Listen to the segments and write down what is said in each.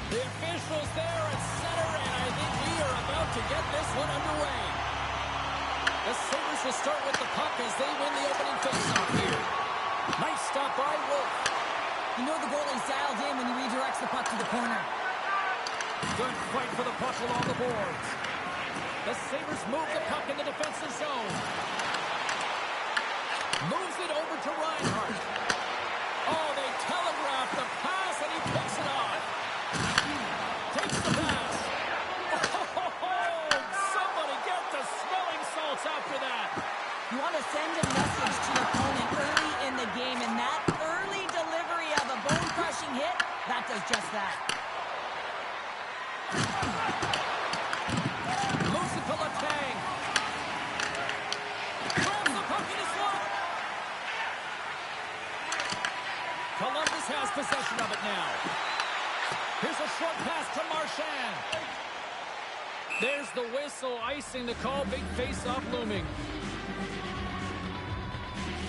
The officials there at center, and I think we are about to get this one underway. The Sabres will start with the puck as they win the opening faceoff here. Nice stop by Wolf. You know the goalie's dialed in when he redirects the puck to the corner. Good fight for the puck along the boards. The Sabres move the puck in the defensive zone. Moves it over to Reinhart. Oh, they telegraph the pass, and he picks it off. Takes the pass. Oh, somebody get the smelling salts after that. You want to send a message to your opponent early in the game, and that early delivery of a bone-crushing hit, that does just that. Moves it to Letang. Grabs the puck in his slot. Columbus has possession of it now. Here's a short pass to Marchand. There's the whistle, icing the call, big face-off looming.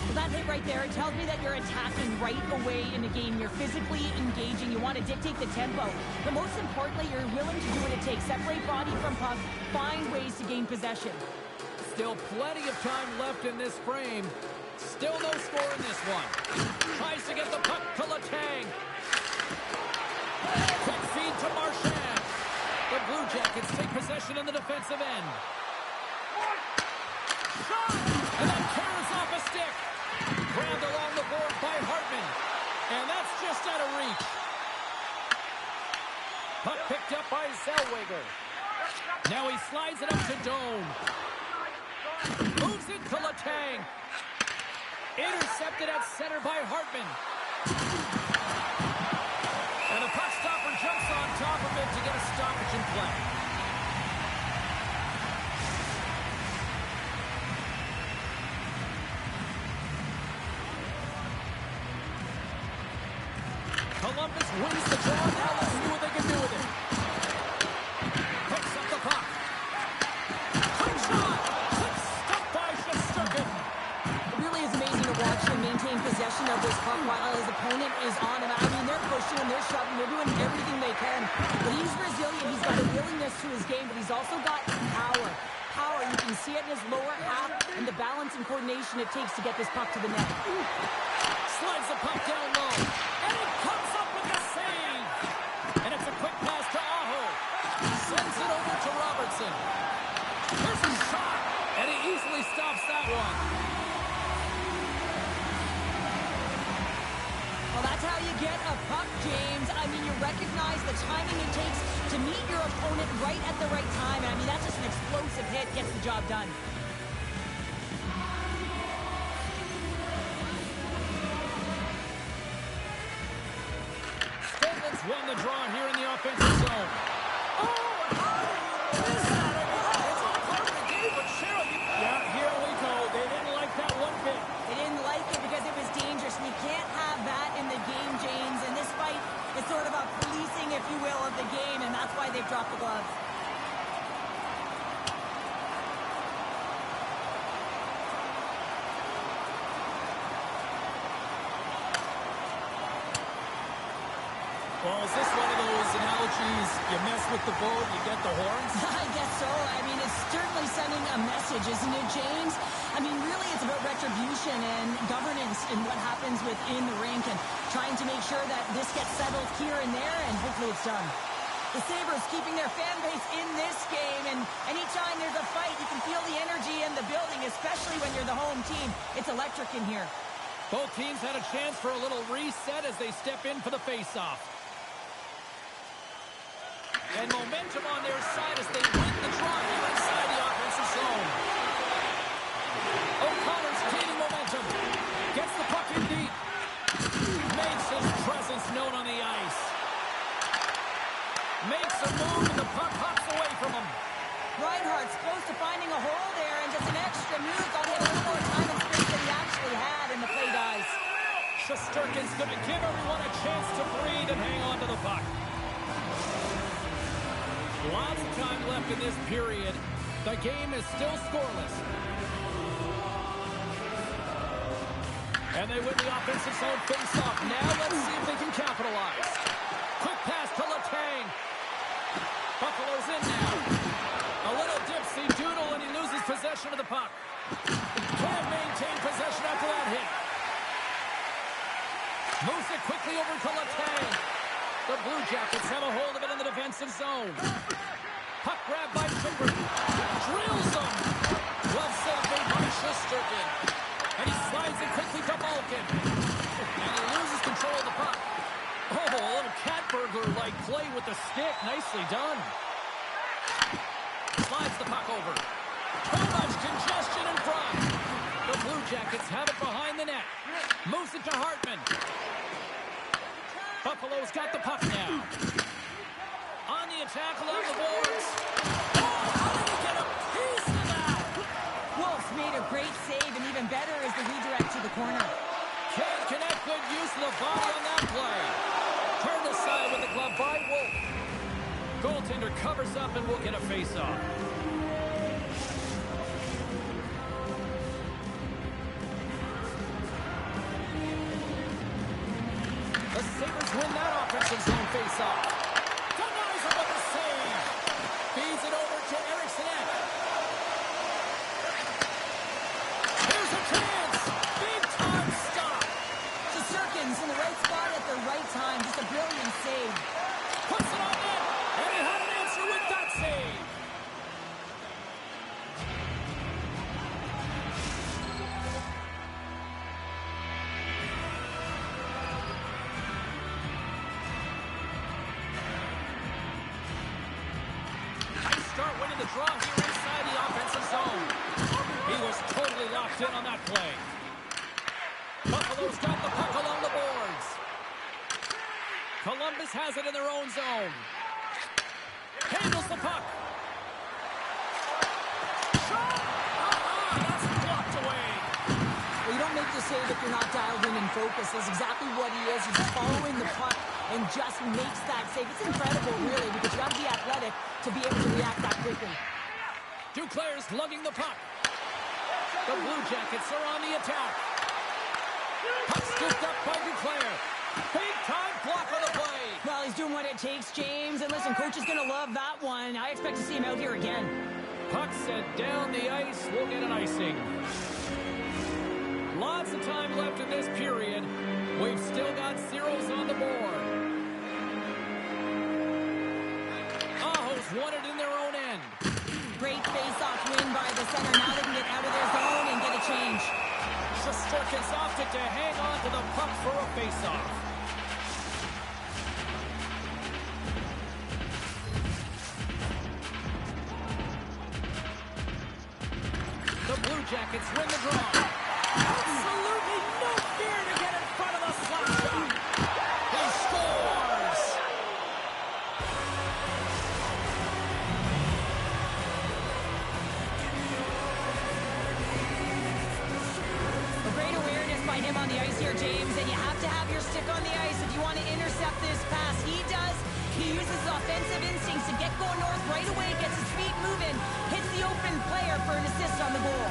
Well, that hit right there, it tells me that you're attacking right away in the game. You're physically engaging. You want to dictate the tempo. But most importantly, you're willing to do what it takes. Separate body from puck. Find ways to gain possession. Still plenty of time left in this frame. Still no score in this one. Tries to get the puck to Letang. Quick feed to Marchand. The Blue Jackets take possession in the defensive end. Shot! And then tears off a stick. Grabbed along the board by Hartman. And that's just out of reach. Puck picked up by Zellweger. Now he slides it up to Doan. Moves it to Letang. Intercepted at center by Hartman. And the puck stopper jumps on top of it to get a stoppage in play. Columbus wins the draw. Now let's see what they can do with it. Picks up the puck. Quick shot. Stuck by Shesterkin. It really is amazing to watch him maintain possession of this puck while his opponent is on him. I mean, they're pushing him, they're shoving, they're doing everything they can. But he's resilient. He's got a willingness to his game, but he's also got power. Power, you can see it in his lower half and the balance and coordination it takes to get this puck to the net. Slides the puck down low. And it comes up with a save. And it's a quick pass to Aho. Sends it over to Robertson. There's a shot. And he easily stops that one. Well, that's how you get a puck, James. I mean, you recognize the timing it takes to meet your opponent right at the right time. I mean, that's just an explosive hit. Gets the job done. Won the draw here in the offensive zone. Oh, how is that? It's all part of the game, but Cheryl, yeah, here we go. They didn't like that one bit. They didn't like it because it was dangerous. We can't have that in the game, James. And this fight is sort of a policing, if you will, of the game, and that's why they've dropped the gloves. Well, is this one of those analogies, you mess with the boat, you get the horns? I guess so. I mean, it's certainly sending a message, isn't it, James? I mean, really, it's about retribution and governance and what happens within the rink and trying to make sure that this gets settled here and there, and hopefully it's done. The Sabres keeping their fan base in this game, and anytime there's a fight, you can feel the energy in the building, especially when you're the home team. It's electric in here. Both teams had a chance for a little reset as they step in for the face-off. And momentum on their side as they win the draw here inside the offensive zone. O'Connor's gaining momentum. Gets the puck in deep. Makes his presence known on the ice. Makes a move and the puck hops away from him. Reinhart's close to finding a hole there, and just an extra move. Thought he had a little more time and space than he actually had, and the play dies. Shesterkin's going to give everyone a chance to breathe and hang on to the puck. Lots of time left in this period. The game is still scoreless. And they win the offensive zone face-off. Now let's see if they can capitalize. Quick pass to Letang. The Blue Jackets have a hold of it in the defensive zone. Puck grab by Chipper. Drills him. Well save made by Shesterkin. And he slides it quickly to Malkin. And he loses control of the puck. Oh, a little cat burglar-like play with the stick. Nicely done. Slides the puck over. Too much congestion in front. The Blue Jackets have it behind the net. Moves it to Hartman. Buffalo's got the puck now. On the attack along the boards. Oh, how did he get a piece of that? Wolf made a great save, and even better is the redirect to the corner. Can't connect. Good use of the body on that play. Turned aside with the glove by Wolf. Goaltender covers up and will get a face-off. The Sabres win that offensive zone face-off. Denies him with a save. Feeds it over to Eriksson. Here's a chance. Big-time stop. Shesterkin's in the right spot at the right time. Just a brilliant save. Puts it on net. And he had an answer with that save. Nice start winning the draw here inside the offensive zone. He was totally locked in on that play. Buffalo's got the puck along the boards. Columbus has it in their own zone. Handles the puck. Shot! That's blocked away. Well, you don't make the save if you're not dialed in and focused. That's exactly what he is. He's just following the puck and just makes that save. It's incredible, really, because you got to be athletic to be able to react that quickly. Duclair's lugging the puck. The Blue Jackets are on the attack. Puck scooped up by Duclair. Big-time block on the play. Well, he's doing what it takes, James. And listen, coach is going to love that one. I expect to see him out here again. Puck sent down the ice. We'll get an icing. Lots of time left in this period. We've still got zeros on the board. Aho's won it in their own end. Great face-off win by the center. Now they can get out of their zone and get a change. Shesterkin's opted to hang on to the puck for a face-off. The Blue Jackets win the draw. Absolutely no fear to get in front of the slap shot. He scores! A great awareness by him on the ice here, James, and you have to have your stick on the ice if you want to intercept this pass. He does. He uses his offensive instincts to get going north right away, gets his feet moving, hits the open player for an assist on the goal.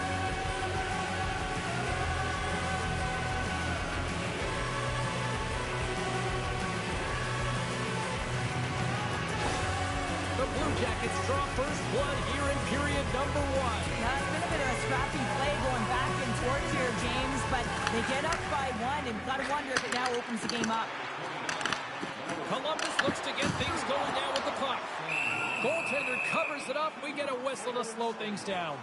The Blue Jackets draw first blood here in period number 1. Now, it's been a bit of a scrappy play going back and forth here, James, but they get up by one, and got to wonder if it now opens the game up. Columbus looks to get things going down with the puck. Goaltender covers it up. We get a whistle to slow things down.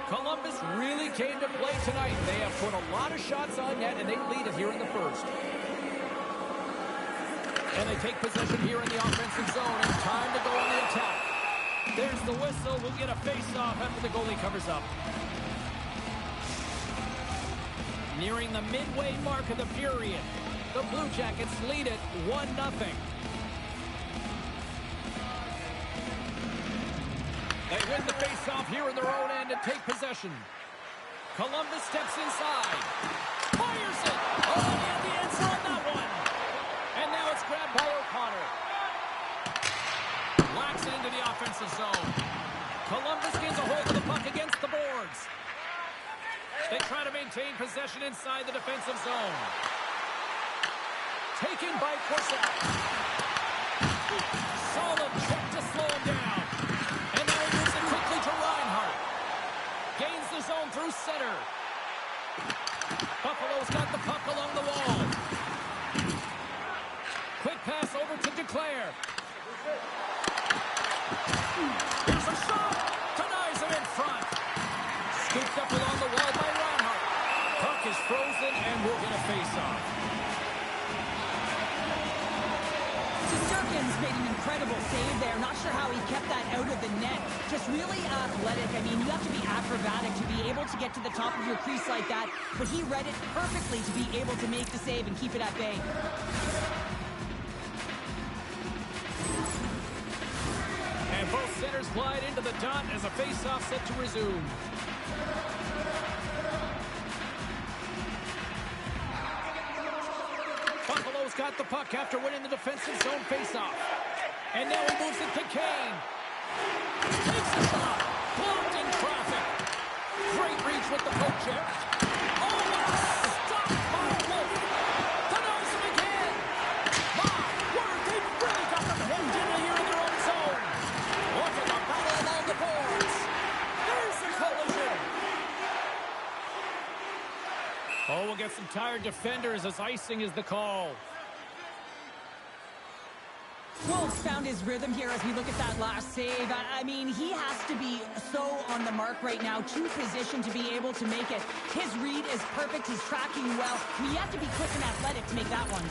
Columbus really came to play tonight. They have put a lot of shots on net, and they lead it here in the first. And they take possession here in the offensive zone. And time to go on the attack. There's the whistle. We'll get a face-off after the goalie covers up. Nearing the midway mark of the period. The Blue Jackets lead it 1-0. They win the face-off here in their own end and take possession. Columbus steps inside. Fires it! Oh, he had the answer on that one. And now it's grabbed by O'Connor. Whacks it into the offensive zone. Columbus gains a hold of the puck against the boards. They try to maintain possession inside the defensive zone. Taken by Corset. Solid check to slow him down. And now he moves it quickly to Reinhart. Gains the zone through center. Buffalo's got the puck along the wall. declare. Here's a shot. Denies him in front. Scooped up along the wall by Reinhart. Puck is frozen, and we'll get a face-off. Shesterkin's made an incredible save there. Not sure how he kept that out of the net. Just really athletic. I mean, you have to be acrobatic to be able to get to the top of your crease like that. But he read it perfectly to be able to make the save and keep it at bay. And both centers glide into the dot as a face-off set to resume. Buffalo's got the puck after winning the defensive zone face-off. And now he moves it to Kane. Takes a shot. Blocked in traffic. Great reach with the poke check. Oh, what a stop by Wolf. Denies him again. My word, they really got them hemmed in here in their own zone. Look at the battle along the boards. There's the collision. Oh, we'll get some tired defenders as icing is the call. Wolves found his rhythm here as we look at that last save. I mean, he has to be so on the mark right now, to position to be able to make it. His read is perfect. He's tracking well. I mean, you have to be quick and athletic to make that one.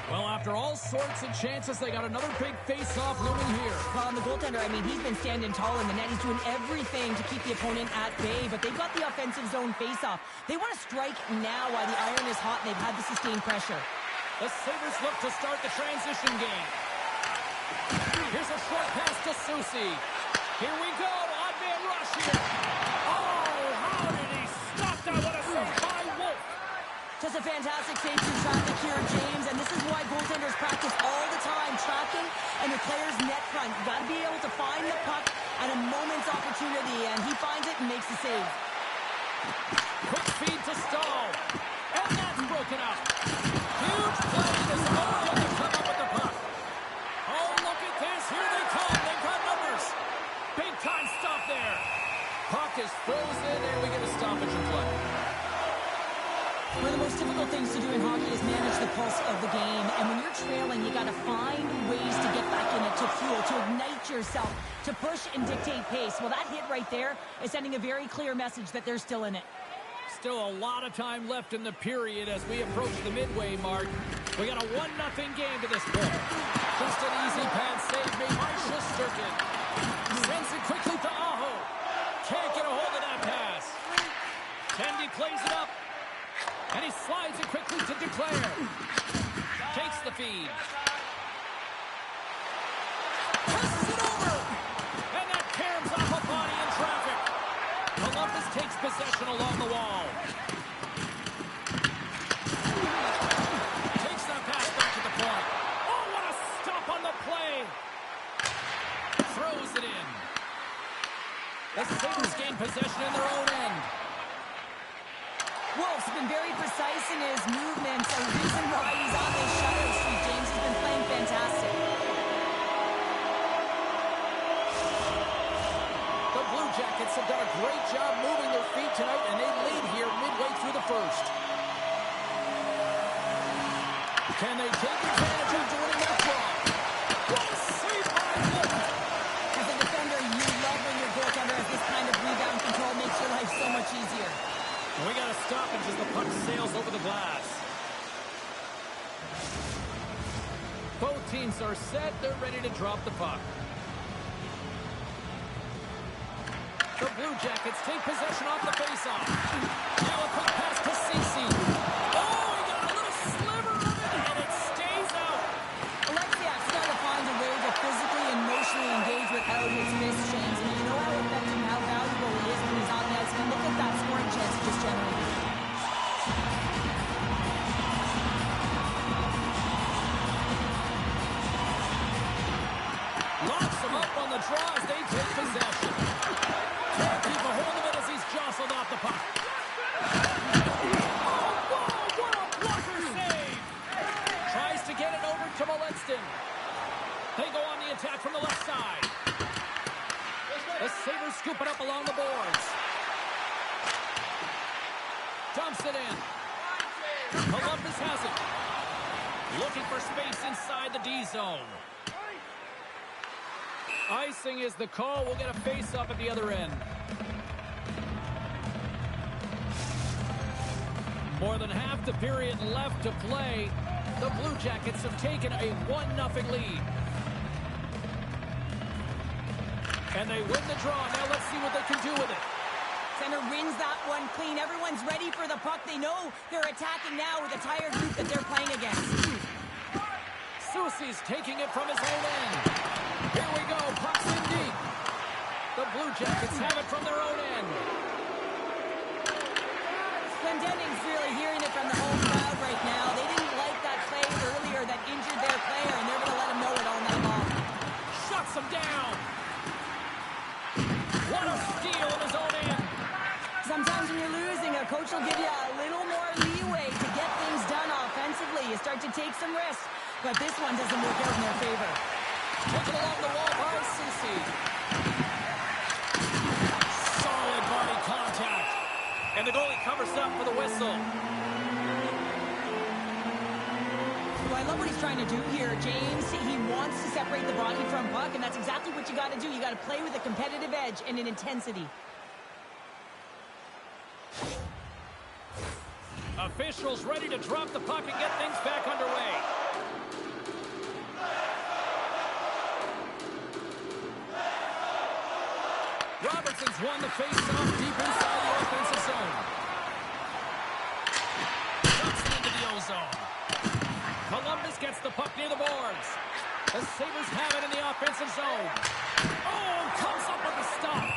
Well, after all sorts of chances, they got another big face-off looming here. Well, and the goaltender, I mean, he's been standing tall in the net. He's doing everything to keep the opponent at bay, but they've got the offensive zone face-off. They want to strike now while the iron is hot, and they've had the sustained pressure. The Sabres look to start the transition game. Here's a short pass to Soucy. Here we go. Odd man rush here. Oh, how did he stop that? What a save by Wolf. Just a fantastic save through traffic here, James, and this is why goaltenders practice all the time, tracking and the player's net front. You got to be able to find the puck at a moment's opportunity, and he finds it and makes the save. Quick feed to Stahl. And that's broken up. Huge play. This Owen to come up with the puck. Oh, look at this. Here they come. They've got numbers. Big time stop there. Puck is frozen, and we get a stoppage in play. One of the most difficult things to do in hockey is manage the pulse of the game. And when you're trailing, you got to find ways to get back in it, to fuel, to ignite yourself, to push and dictate pace. Well, that hit right there is sending a very clear message that they're still in it. Still a lot of time left in the period as we approach the midway mark. We got a 1-0 game to this point. Just an easy pass save made by Shesterkin. Sends it quickly to Aho. Can't get a hold of that pass. Tendy plays it up. And he slides it quickly to Declare. Takes the feed. Passes it over. And that caroms off a body in traffic. Columbus takes possession along the wall. Takes that pass back to the point. Oh, what a stop on the play. Throws it in. The Sabres gain possession in their own end. Wolf's been very precise in his movements. A reason why he's on this shutout streak, James. He's been playing fantastic. The Blue Jackets have done a great job moving their feet tonight, and they lead here midway through the first. Can they take advantage of winning that draw? What a save by Wolf! As a defender, you love when your goaltender has this kind of rebound control. Makes your life so much easier. We got a stoppage as the puck sails over the glass. Both teams are set. They're ready to drop the puck. The Blue Jackets take possession off the faceoff. Now a quick pass to Ceci. Oh, he got a little sliver of it, and it stays out. Alexiak's got to find a way to physically and emotionally engage without his fist, James. And you know how effective, how valuable he is when he's on the ice. And look at that scoring chance he just generated. Locks him up on the draw as they take possession. Can't keep a hold of it as he's jostled off the puck. Oh, whoa, what a blocker save! Tries to get it over to Molenston. They go on the attack from the left side. The Sabres scoop it up along the boards. Dumps it in. Columbus has it. Looking for space inside the D zone. Icing is the call. We'll get a face-off at the other end. More than half the period left to play. The Blue Jackets have taken a 1-0 lead. And they win the draw. Now let's see what they can do with it. Center wins that one clean. Everyone's ready for the puck. They know they're attacking now with a tired group that they're playing against. Soucy's taking it from his own end. Here we go. Puck's in deep. The Blue Jackets have it from their own end. Glendenning's really hearing it from the home crowd right now. They didn't like that play earlier that injured their player, and they're going to let him know it all night long. Shuts him down. What a steal in his own end. Sometimes when you're losing, a coach will give you a little more leeway to get things done offensively. You start to take some risks, but this one doesn't work out in their favor. Taken along the wall by Soucy. Solid body contact. And the goalie covers up for the whistle. Well, I love what he's trying to do here, James. He wants to separate the body from puck, and that's exactly what you got to do. You got to play with a competitive edge and an intensity. Officials ready to drop the puck and get things back underway. Robertson's won the face-off deep inside the offensive zone. Dumps it into the O-zone. Columbus gets the puck near the boards. The Sabres have it in the offensive zone. Oh, comes up with the stop.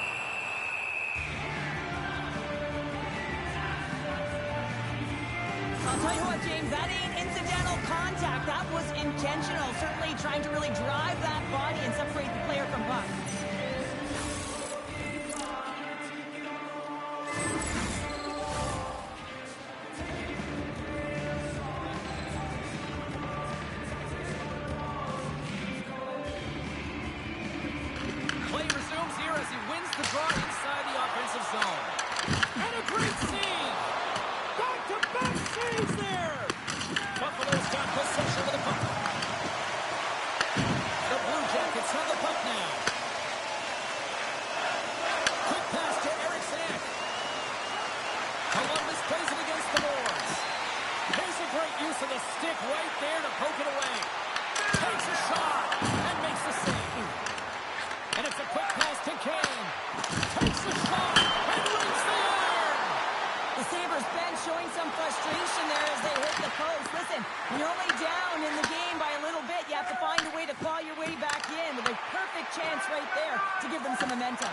I'll tell you what, James, that ain't incidental contact. That was intentional. Certainly trying to really drive that body and separate the player from puck. Play resumes here as he wins the draw inside the offensive zone. And a great save! Back-to-back saves there! Buffalo's got possession of the puck. The Blue Jackets have the puck now. Quick pass to Eriksson. Columbus plays it against the boards. There's a great use of the stick right there to poke it away. Takes a shot and makes the save. And it's a quick pass to Kane. Takes the shot and reaches the iron. The Sabres bench showing some frustration there as they hit the post. Listen, when you're only down in the game by a little bit, you have to find a way to claw your way back in with a perfect chance right there to give them some momentum.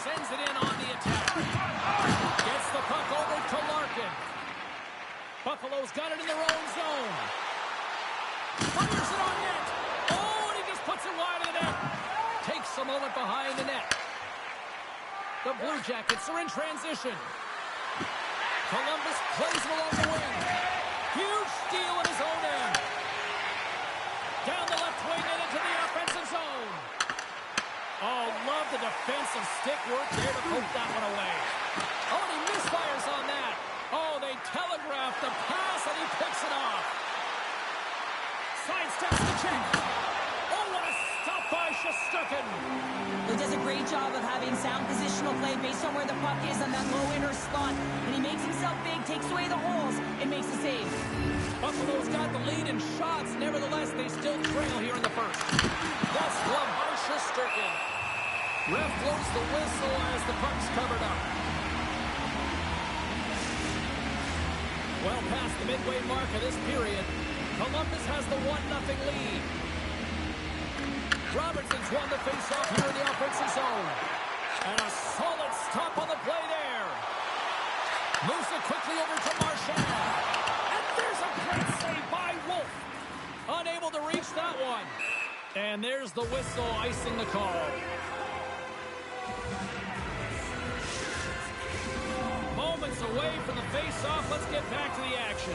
Sends it in on the attack. Gets the puck over to Larkin. Buffalo's got it in their own zone. Fires it on net. Oh, and he just puts it wide of the net. Takes a moment behind the net. The Blue Jackets are in transition. Columbus plays it along the wing. Huge steal in his own end. Down the left wing and into the offensive zone. Oh, love the defensive stick work there to poke that one away. Oh, and he misfires on that. Oh, they telegraph the pass and he picks it off. Sidesteps the check. Oh, what a stop by Shesterkin. He does a great job of having sound positional play based on where the puck is on that low inner slot. And he makes himself big, takes away the holes, and makes the save. Buffalo's got the lead in shots. Nevertheless, they still trail here in the first. That's glove by Shesterkin. Ref blows the whistle as the puck's covered up. Well past the midway mark of this period, Columbus has the 1-0 lead. Robertson's won the face-off here in the offensive zone. And a solid stop on the play there. Moves it quickly over to Marchand. And there's a great save by Wolf. Unable to reach that one. And there's the whistle icing the call. Moments away from the face-off. Let's get back to the action.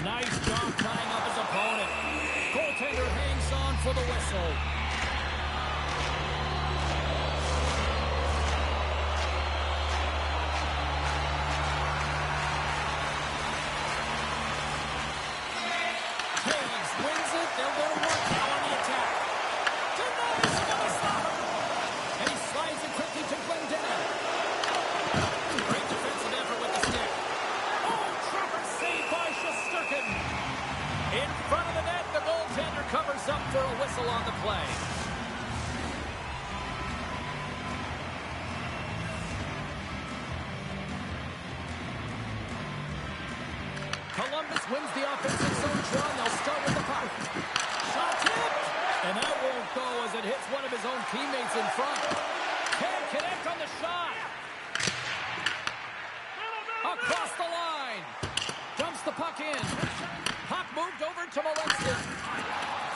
Nice job tying up his opponent. Goaltender hangs on for the whistle. covers up for a whistle on the play. Columbus wins the offensive zone draw, and they'll start with the puck. Shot tipped! And that won't go as it hits one of his own teammates in front. Can't connect on the shot. Across the line. Dumps the puck in. Puck moved over to Molestin.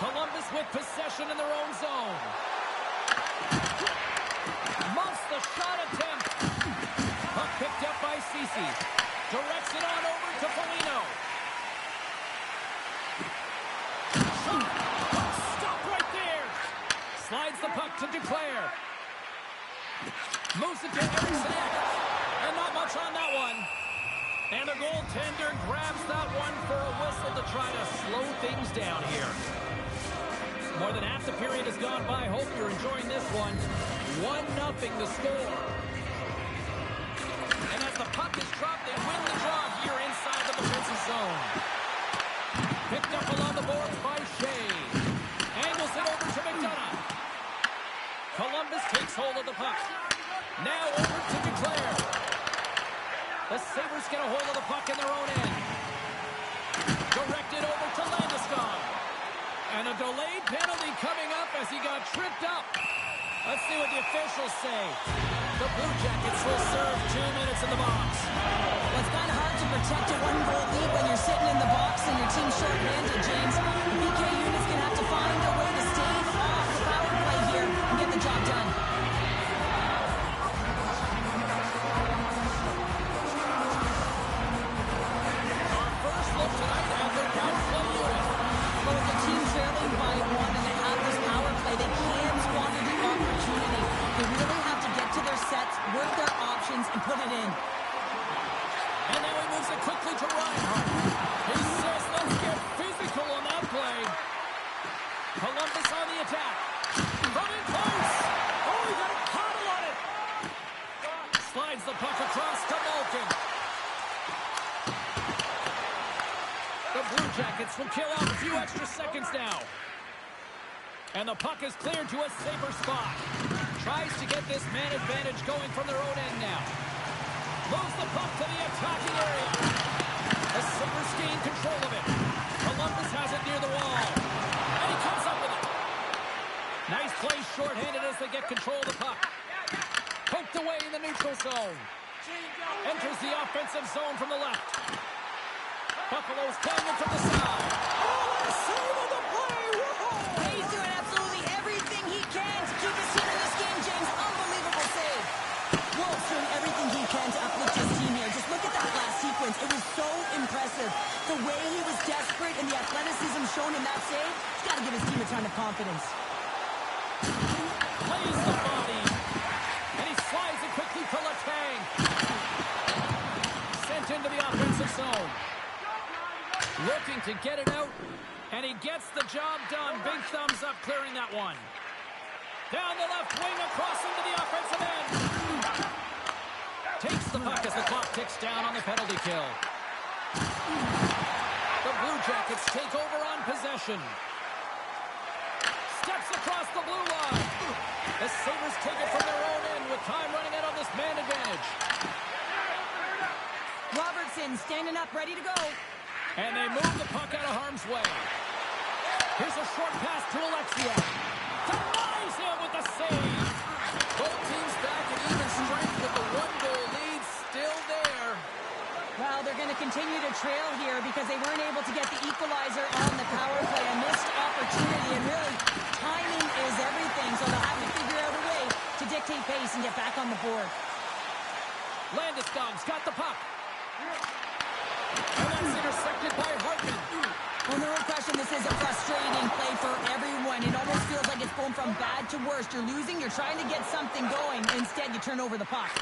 Columbus with possession in their own zone. Muffs the shot attempt. Puck picked up by Ceci. Directs it on over to Foligno. Stop right there. Slides the puck to Duclair. Moves it to Eriksson. And not much on that one. And the goaltender grabs that one for a whistle to try to slow things down here. More than half the period has gone by. Hope you're enjoying this one. 1-0 the score. And as the puck is dropped, they win the draw here inside the defensive zone. Picked up along the boards by Shea. Angles it over to McDonough. Columbus takes hold of the puck. Now over to Duclair. The Sabres get a hold of the puck in their own end. Directed over to Landeskog. And a delayed penalty coming up as he got tripped up. Let's see what the officials say. The Blue Jackets will serve 2 minutes in the box. Well, it's kind of hard to protect a one-goal lead when you're sitting in the box and your team's short-handed, James. The BK unit's going to have to find a way to stave off the power play here and get the job done. Our first look tonight at their power play unit. Well, with the team trailing by 1 and they have this power play, they can't squander the opportunity. They really have to get to their sets, work their options, and put it in. And now he moves it quickly to Reinhart. He says, let's get physical on that play. Columbus on the attack. From in close. Oh, he got a paddle on it. Slides the puck across to Malkin. The Blue Jackets will kill off a few extra seconds now. And the puck is cleared to a safer spot. Tries to get this man advantage going from their own end now. Moves the puck to the attacking area. The Sabres gain control of it. Columbus has it near the wall. And he comes up with it. Nice play shorthanded as they get control of the puck. Poked away in the neutral zone. Enters the offensive zone from the left. Buffalo's playing it from the side. Oh, a save of the play! Whoa! He's doing absolutely everything he can to keep his team in this game, James. Unbelievable save. Wolf's doing everything he can to uplift his team here. Just look at that last sequence. It was so impressive. The way he was desperate and the athleticism shown in that save, he's got to give his team a ton of confidence. Plays the body. And he slides it quickly for Letang. Sent into the offensive zone. Looking to get it out. And he gets the job done. Big thumbs up clearing that one. Down the left wing across into the offensive end. Takes the puck as the clock ticks down on the penalty kill. The Blue Jackets take over on possession. Steps across the blue line. The Sabres take it from their own end with time running out on this man advantage. Robertson standing up, ready to go. And they move the puck out of harm's way. Here's a short pass to Alexia. Denies him with the save. Both teams back at even strength with the one-goal lead still there. Well, they're going to continue to trail here because they weren't able to get the equalizer on the power play. A missed opportunity, and really, timing is everything, so they'll have to figure out a way to dictate pace and get back on the board. Landeskog's got the puck. And that's intercepted by Hartman. Well, no question, this is a frustrating play for everyone. It almost feels like it's going from bad to worse. You're losing, you're trying to get something going. Instead, you turn over the puck.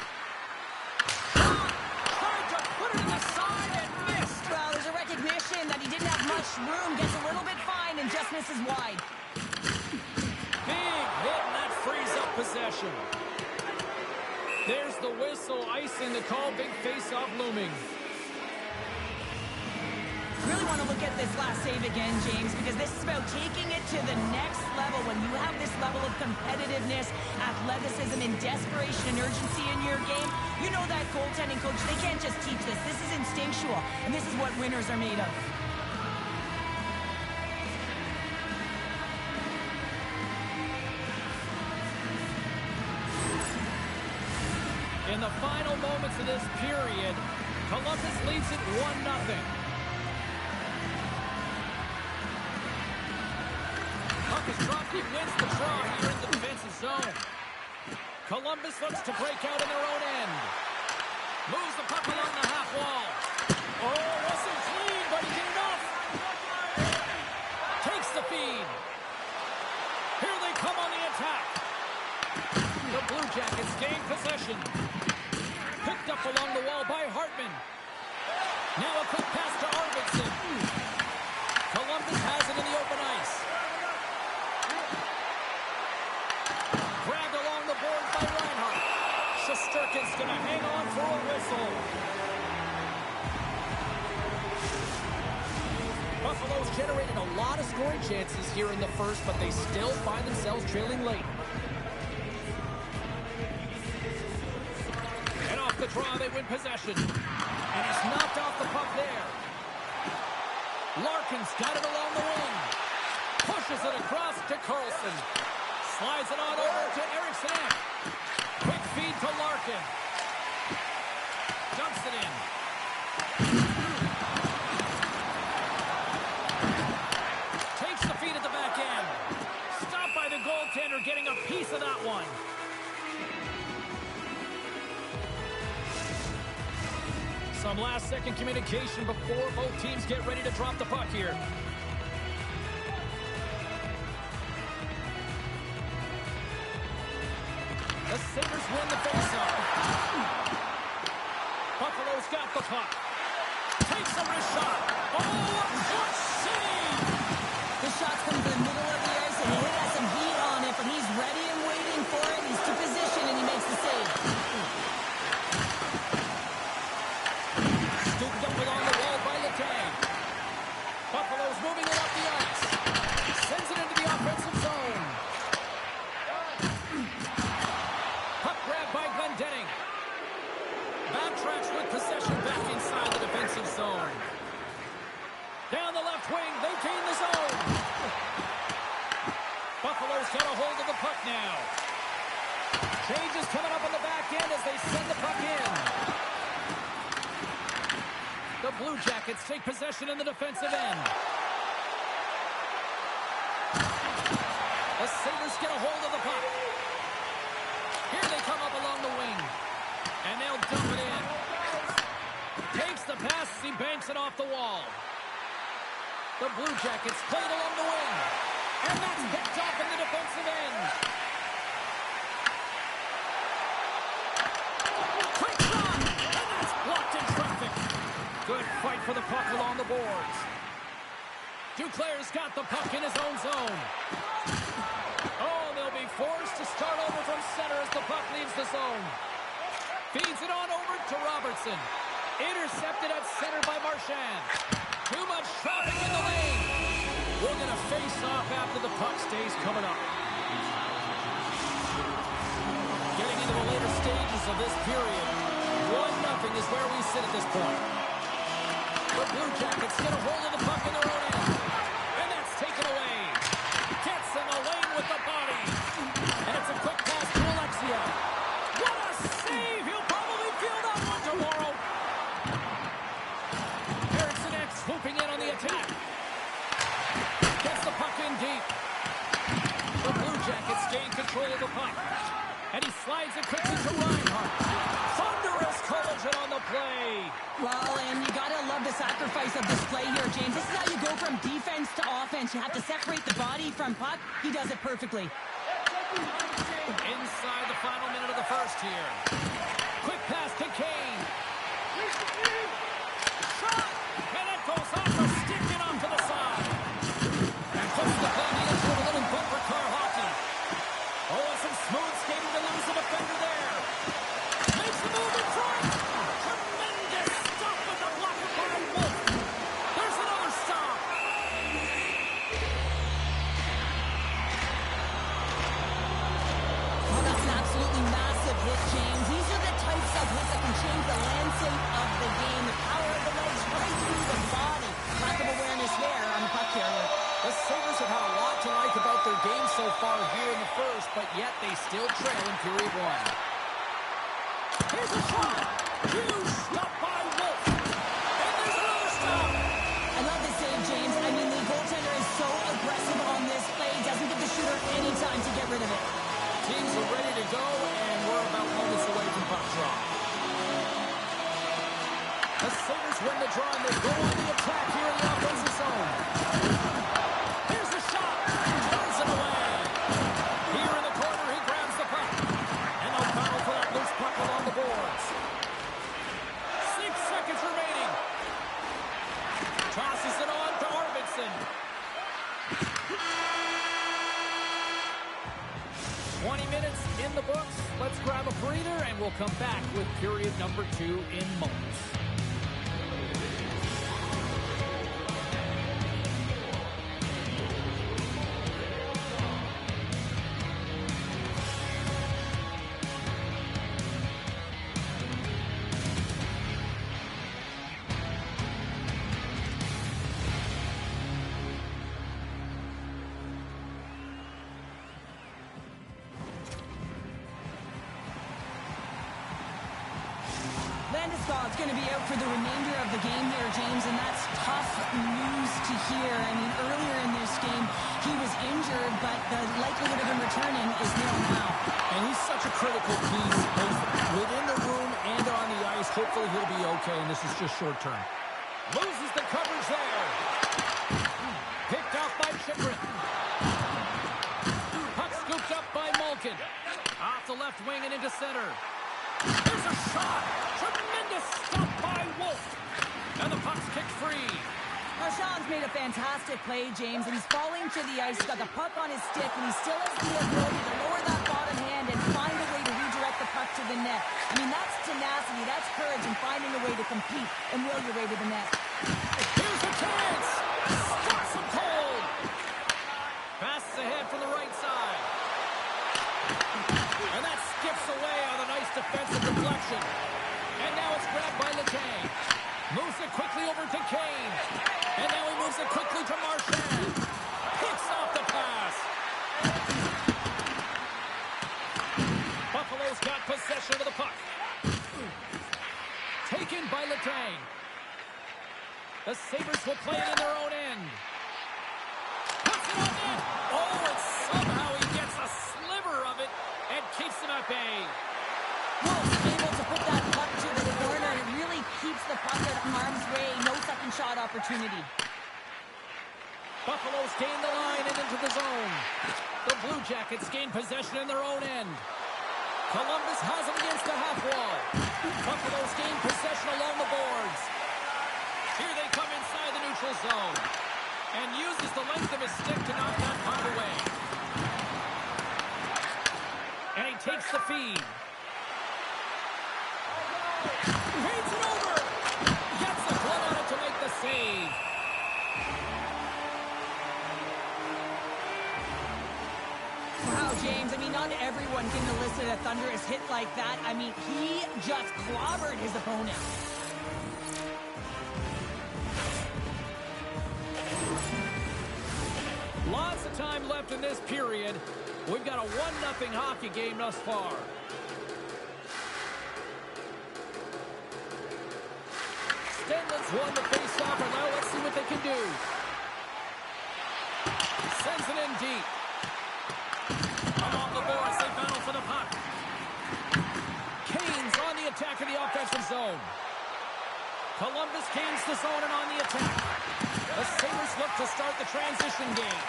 Tried to put it in the side and missed. Well, there's a recognition that he didn't have much room. Gets a little bit fine and just misses wide. Big hit, and that frees up possession. There's the whistle, icing the call. Big face-off looming. Really want to look at this last save again, James, because this is about taking it to the next level when you have this level of competitiveness, athleticism, and desperation and urgency in your game. You know that goaltending coach, they can't just teach this. This is instinctual, and this is what winners are made of. In the final moments of this period, Columbus leads it 1-0. Puck is dropped. He wins the draw here in the defensive zone. Columbus looks to break out in their own end. Moves the puck along the half wall. Oh, wasn't clean, but he did enough. Takes the feed. Here they come on the attack. The Blue Jackets gain possession. Picked up along the wall by Hartman. Now a quick pass to Arvidsson. Columbus has it in the open ice. Grabbed along the board by Reinhart. Shesterkin's going to hang on for a whistle. Buffalo's generated a lot of scoring chances here in the first, but they still find themselves trailing late. And off the draw, they win possession. And he's knocked off the puck there. Larkin's got it along the wing. Pushes it across to Carlson. Slides it on over to Eriksson. Quick feed to Larkin. Dumps it in. Takes the feed at the back end. Stopped by the goaltender, getting a piece of that one. Some last-second communication before both teams get ready to drop the puck here. The Sabres win the faceoff. Buffalo's got the puck. Takes a wrist shot. Oh, what save! The shot's coming to the middle of the ice, and he has some heat on it, but he's ready and waiting for it. He's to position, and he makes the save. Scooped up along the wall by Letang. Buffalo's moving it up the ice. Sends it into the offensive zone. Puck grabbed by Glendening. Backtracks with possession back inside the defensive zone. Down the left wing, they gain the zone. Buffalo's got a hold of the puck now. Changes coming up on the back end as they send the puck in. The Blue Jackets take possession in the defensive end. The Sabres get a hold of the puck. Here they come up along the wing. And they'll dump it in. Takes the pass, he banks it off the wall. The Blue Jackets play it along the wing. And that's picked off in the defensive end. Quick shot! And that's blocked in traffic. Good fight for the puck along the boards. Duclair's got the puck in his own zone. Oh, they'll be forced to start over from center as the puck leaves the zone. Feeds it on over to Robertson. Intercepted at center by Marchand. Too much traffic in the lane. We're going to face off after the puck stays coming up. Getting into the later stages of this period. 1-0 is where we sit at this point. The Blue Jackets get a hold of the puck in their own end. And that's taken away. Gets in the lane with the body. And it's a quick pass to Alexia. What a save! He'll probably feel that one tomorrow. Eriksson swooping in on the attack. Gets the puck in deep. The Blue Jackets gain control of the puck. And he slides it quickly to Reinhart. Thunderous collision on the play. Well, and you gotta love the sacrifice of this play here, James. This is how you go from defense to offense. You have to separate the body from puck. He does it perfectly. Inside the final minute of the first here. Quick pass to Kane. Shot! And it goes off the stick and off to the side. And puts the puck into a little bumper car hockey. Oh, some smooth skating to lose the defender there. Makes the move in front. Tremendous stop with the block by Wolf. There's another stop. massive hit, James. These are the types of hits that can change the landscape of the game. The power of the legs right through the body. Lack of awareness there on the puck carrier. The Sabres have had a lot to like about their game so far here in the first, but yet they still trail in period one. Here's a shot. Huge stop by Wolf. And there's another stop. I love this save, James. I mean, the goaltender is so aggressive on this play. Doesn't give the shooter any time to get rid of it. Teams are ready to go, and we're about moments away from puck drop. The Sabres win the draw, and they go on the attack here in the offensive zone. Here's the shot. Turns it away. Here in the corner, he grabs the puck. And they'll battle for that loose puck along the boards. 6 seconds remaining. Tosses it on to Arvidsson. 20 minutes in the books. Let's grab a breather, and we'll come back with period number 2 in moments. Landeskog's going to be out for the remainder of the game here, James, and that's tough news to hear. I mean, earlier in this game, he was injured, but the likelihood of him returning is nil now. And he's such a critical piece, both within the room and on the ice. Hopefully he'll be okay, and this is just short term. Loses the coverage there. Picked out by Chychrun. Puck scooped up by Malkin. Off the left wing and into center. There's a shot. Tremendous stop by Wolf. And the puck's kicked free. Marchand's made a fantastic play, James, and he's falling to the ice. He's got the puck on his stick, and he still has the ability to lower that bottom hand and find a way to redirect the puck to the net. I mean, that's tenacity, that's courage, and finding a way to compete and will your way to the net. Here's the chance. Stops him cold. Passes ahead from the right side. And that skips away on a nice defensive deflection. And now it's grabbed by Letang. Moves it quickly over to Kane. And now he moves it quickly to Marchand. Picks off the pass. Buffalo's got possession of the puck. Taken by Letang. The Sabres will play it in their own end. Puts it on net. Oh, and somehow he gets a sliver of it and keeps him at bay. Wolf's able to put that puck to the corner, and it really keeps the puck at harm's way. No second shot opportunity. Buffalo's gained the line and into the zone. The Blue Jackets gain possession in their own end. Columbus has it against the half wall. Buffalo's gained possession along the boards. Here they come inside the neutral zone. And uses the length of his stick to knock that puck away. And he takes the feed. Feeds it over. Gets the glove on it to make the save. Wow, James, I mean, not everyone can elicit a thunderous hit like that. I mean, he just clobbered his opponent. Lots of time left in this period. We've got a 1-0 hockey game thus far. Stenlin's won the face-off, and now let's see what they can do. Sends it in deep. Along the boards, they battle for the puck. Kane's on the attack in the offensive zone. Columbus gains the zone and on the attack. The Sabres look to start the transition game.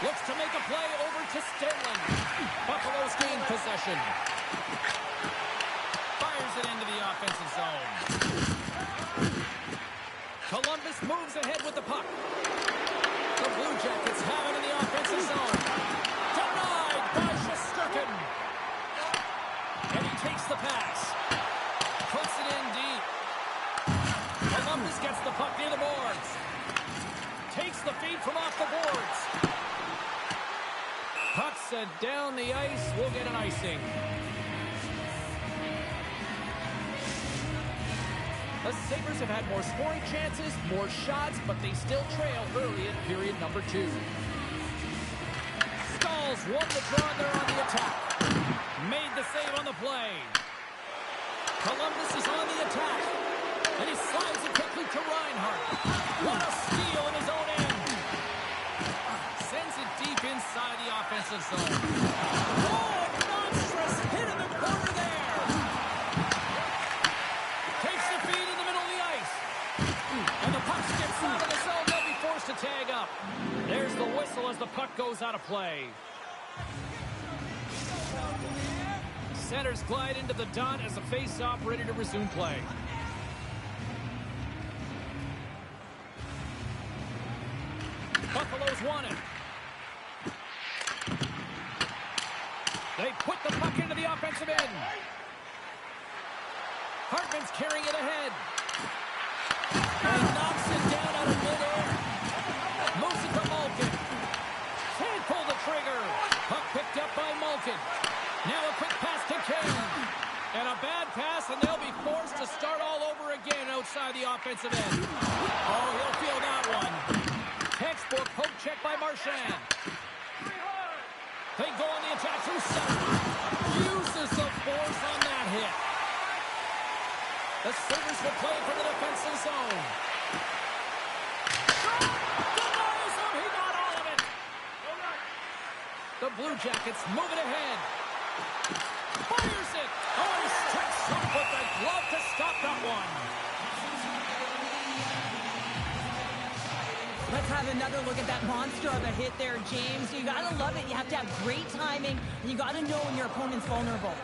Looks to make a play over to Stenlin. Buffalo's gained possession. Fires it into the offensive zone. Columbus moves ahead with the puck. The Blue Jackets have it in the offensive zone. Denied by Shesterkin. And he takes the pass. Puts it in deep. Columbus gets the puck near the boards. Takes the feed from off the boards. Puck sent down the ice will get an icing. The Sabres have had more scoring chances, more shots, but they still trail early in period number 2. Skulls won the draw there on the attack. Made the save on the play. Columbus is on the attack. And he slides it quickly to Reinhart. What a steal in his own end. Sends it deep inside the offensive zone. Oh, a monstrous hit in the corner there. Takes the feed in the middle of the ice. And the puck skips out of the zone. They'll be forced to tag up. There's the whistle as the puck goes out of play. Centers glide into the dot as the face-off ready to resume play. Buffalo's won it. They put the puck into the offensive end. Hartman's carrying it ahead. And knocks it down out of midair. Moves it to Malkin. Can't pull the trigger. Puck picked up by Malkin. Now a quick pass to Kane. And a bad pass, and they'll be forced to start all over again outside the offensive end. Oh, he'll feel that one. Textbook poke check by Marchand. They go on the attack through center. Uses the force on that hit. The Sabres will play from the defensive zone. Denies him. He got all of it. The Blue Jackets move it ahead. Fires it. Oh, he strikes up with the glove to stop that one. Let's have another look at that monster of a hit there, James. You got to love it. You have to have great timing, and you got to know when your opponent's vulnerable.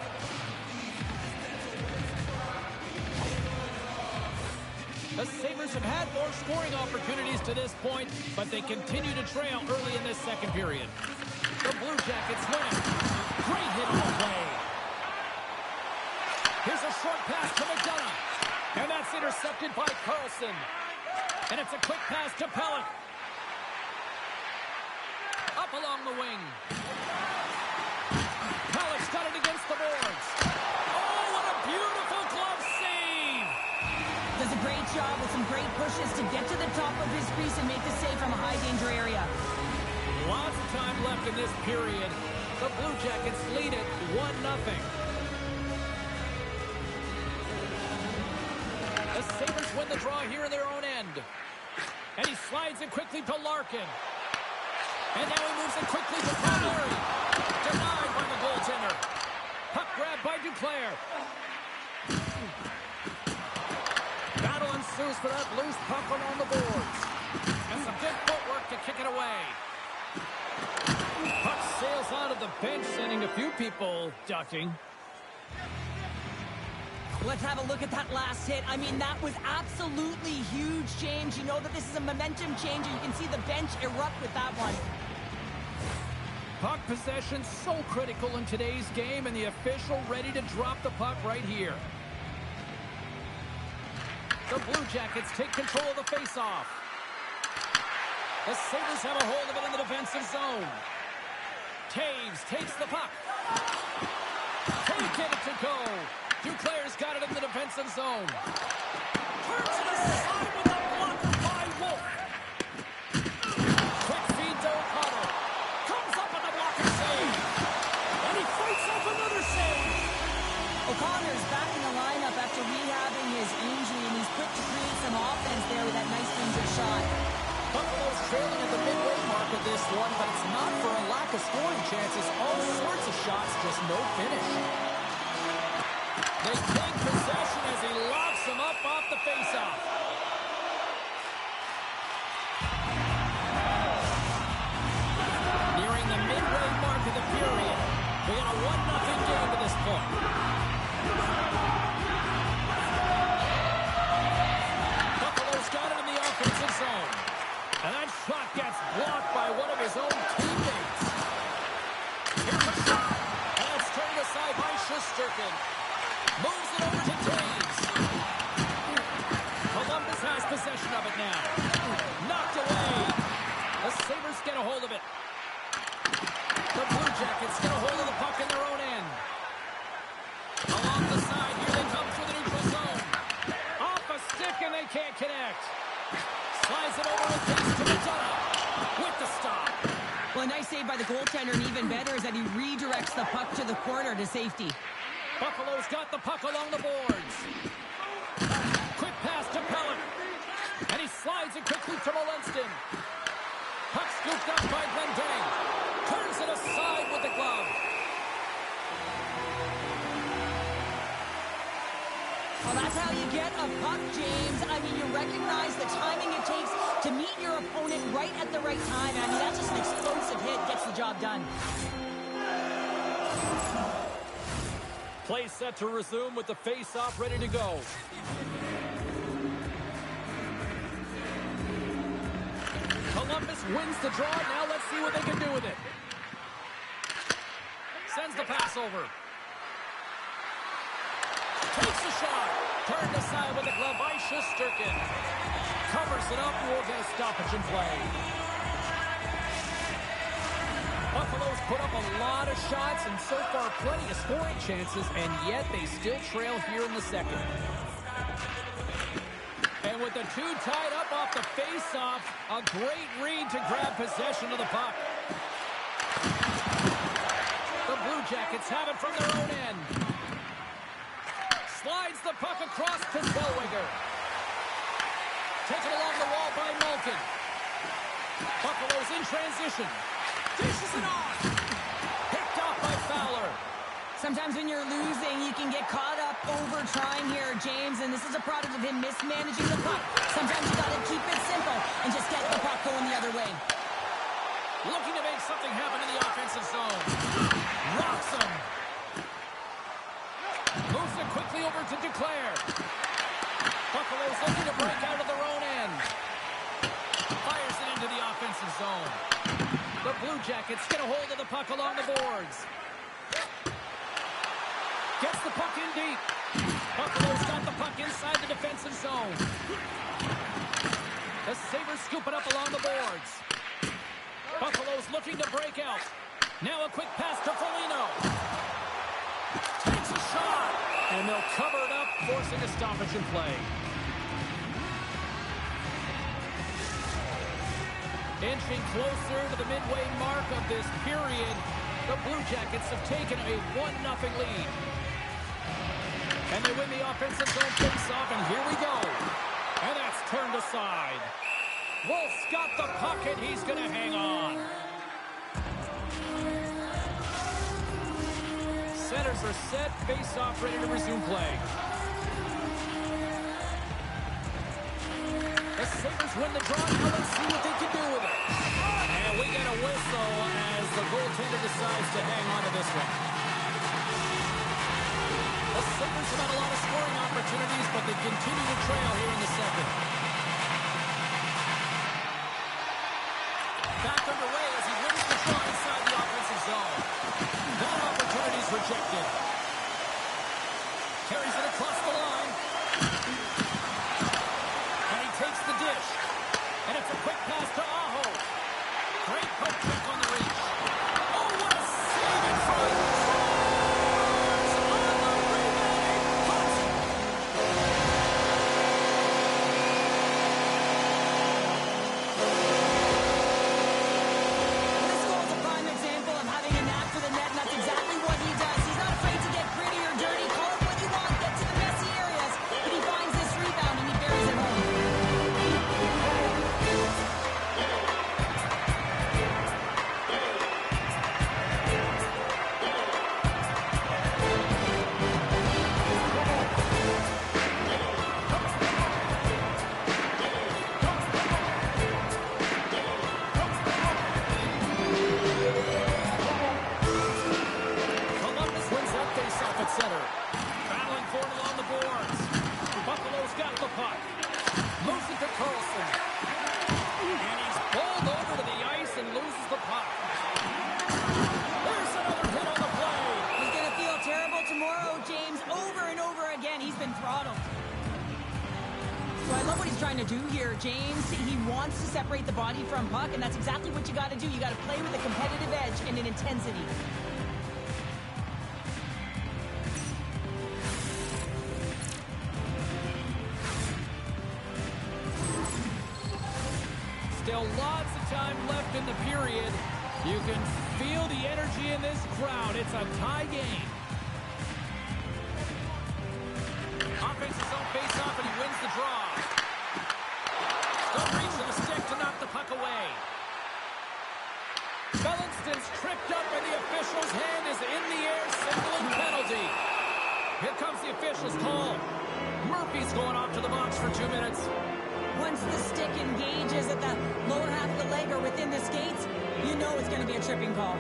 The Sabres have had more scoring opportunities to this point, but they continue to trail early in this second period. The Blue Jackets win it. Great hit on the play. Here's a short pass to McDonough. And that's intercepted by Carlson. And it's a quick pass to Pellick. Up along the wing. Pellick's got it against the boards. Oh, what a beautiful glove save! Does a great job with some great pushes to get to the top of his crease and make the save from a high-danger area. Lots of time left in this period. The Blue Jackets lead it 1-0. The Sabres win the draw here in their own end. And he slides it quickly to Larkin. And now he moves it quickly to Palmieri. Denied by the goaltender. Puck grabbed by Duclair. Battle ensues for that loose puck along the boards. And some good footwork to kick it away. Puck sails out of the bench, sending a few people ducking. Let's have a look at that last hit. I mean, that was absolutely huge, James. You know that this is a momentum changer. You can see the bench erupt with that one. Puck possession so critical in today's game, and the official ready to drop the puck right here. The Blue Jackets take control of the faceoff. The Sabres have a hold of it in the defensive zone. Taves takes the puck. Can't get it to go. Duclair's got it in the defensive zone. Turns it aside with a block by Wolf. Quick feed to O'Connor. Comes up with a blocker save. And he fights up another save. O'Connor's back in the lineup after rehabbing his injury, and he's quick to create some offense there with that nice range shot. Buffalo's trailing at the midway mark of this one, but it's not for a lack of scoring chances. All sorts of shots, just no finish. They take possession as he locks him up off the faceoff. Nearing the midway mark of the period. We got a 1-0 game to this point. Buffalo's got it in the offensive zone. And that shot gets blocked by one of his own teammates. Here's a shot. And it's turned aside by Shesterkin. Moves it over to Taves. They can't connect. Slides it over with pace to Madonna. With the stop. Well, a nice save by the goaltender, and even better is that he redirects the puck to the corner to safety. Buffalo's got the puck along the boards. Quick pass to Pellet. And he slides it quickly to Molenston. Puck scooped up by Glendale. Turns it aside with the glove. Well, that's how you get a puck, James. I mean, you recognize the timing it takes to meet your opponent right at the right time. I mean, that's just an explosive hit. Gets the job done. Play set to resume with the face-off ready to go. Columbus wins the draw. Now let's see what they can do with it. Sends the pass over. Takes a shot. Turned aside with the glove by Shesterkin. Covers it up. We'll get a stoppage in play. Buffalo's put up a lot of shots and so far plenty of scoring chances, and yet they still trail here in the second. And with the two tied up off the face-off, a great read to grab possession of the puck. The Blue Jackets have it from their own end. Slides the puck across to Zellweger. Taken along the wall by Malkin. Buffalo's in transition. Dishes it off. Picked off by Fowler. Sometimes when you're losing, you can get caught up over trying here, James, and this is a product of him mismanaging the puck. Sometimes you got to keep it simple and just get the puck going the other way. Looking to make something happen in the offensive zone. Rocks him. Moves it quickly over to Duclair. Buffalo's looking to break out of their own end. Fires it into the offensive zone. The Blue Jackets get a hold of the puck along the boards. Gets the puck in deep. Buffalo's got the puck inside the defensive zone. The Sabres scoop it up along the boards. Buffalo's looking to break out. Now a quick pass to Foligno. Takes a shot. And they'll cover it up, forcing a stoppage in play. Inching closer to the midway mark of this period, the Blue Jackets have taken a 1-0 lead. And they win the offensive zone face-off, and here we go. And that's turned aside. Wolf's got the puck, and he's going to hang on. Centers are set, face-off ready to resume play. The Sabres win the draw. Now let's see what they can do with it. And we get a whistle as the goaltender decides to hang on to this one. The Sabres have had a lot of scoring opportunities, but they continue to trail here in the second. Back underway as he wins the draw inside the offensive zone. That opportunity's rejected. Carries it across the line. And he takes the dish. And it's a quick pass to Aho. Great poke check on the reach. Oh, what a save in front. James, he wants to separate the body from puck, and that's exactly what you got to do. You got to play with a competitive edge and an intensity. can feel the energy in this crowd. It's a tie game. Offenses don't face off, and he wins the draw. Still reach for the stick to knock the puck away. Bellinson's tripped up, and the official's hand is in the air, signaling penalty. Here comes the official's call. Murphy's going off to the box for 2 minutes. Once the stick engages at the lower half of the leg or within the skates, you know it's going to be a tripping call.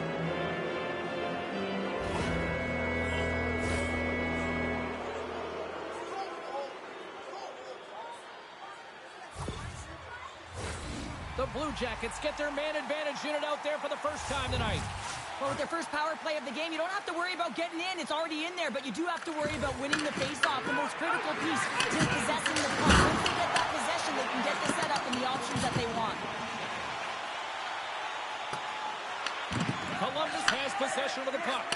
The Blue Jackets get their man advantage unit out there for the first time tonight. Well, with their first power play of the game, you don't have to worry about getting in. It's already in there, but you do have to worry about winning the face-off, the most critical piece to possessing the puck. Once they get that possession, they can get the setup and the options that they want. Columbus has possession of the puck.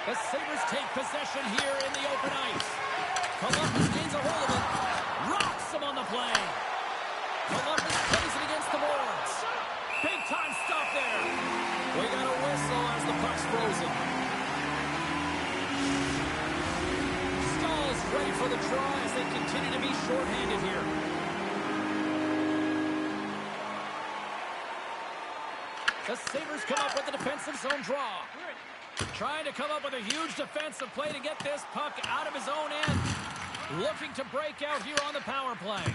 The Sabres take possession here in the open ice. Columbus gains a hold of it. Rocks him on the play. Columbus plays it against the boards. Big time stop there. We got a whistle as the puck's frozen. Stahl's ready for the draw as they continue to be shorthanded here. The Sabres come up with a defensive zone draw. Trying to come up with a huge defensive play to get this puck out of his own end. Looking to break out here on the power play.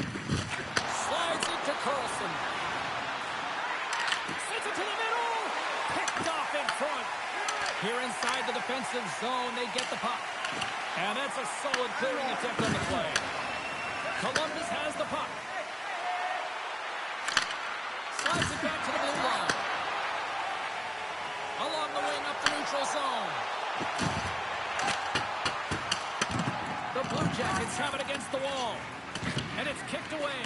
Slides it to Carlson. Sends it to the middle. Picked off in front. Here inside the defensive zone, they get the puck. And that's a solid clearing attempt on the play. Columbus has the puck. Slides it back to the blue line. Along the wing up the neutral zone. The Blue Jackets have it against the wall. And it's kicked away.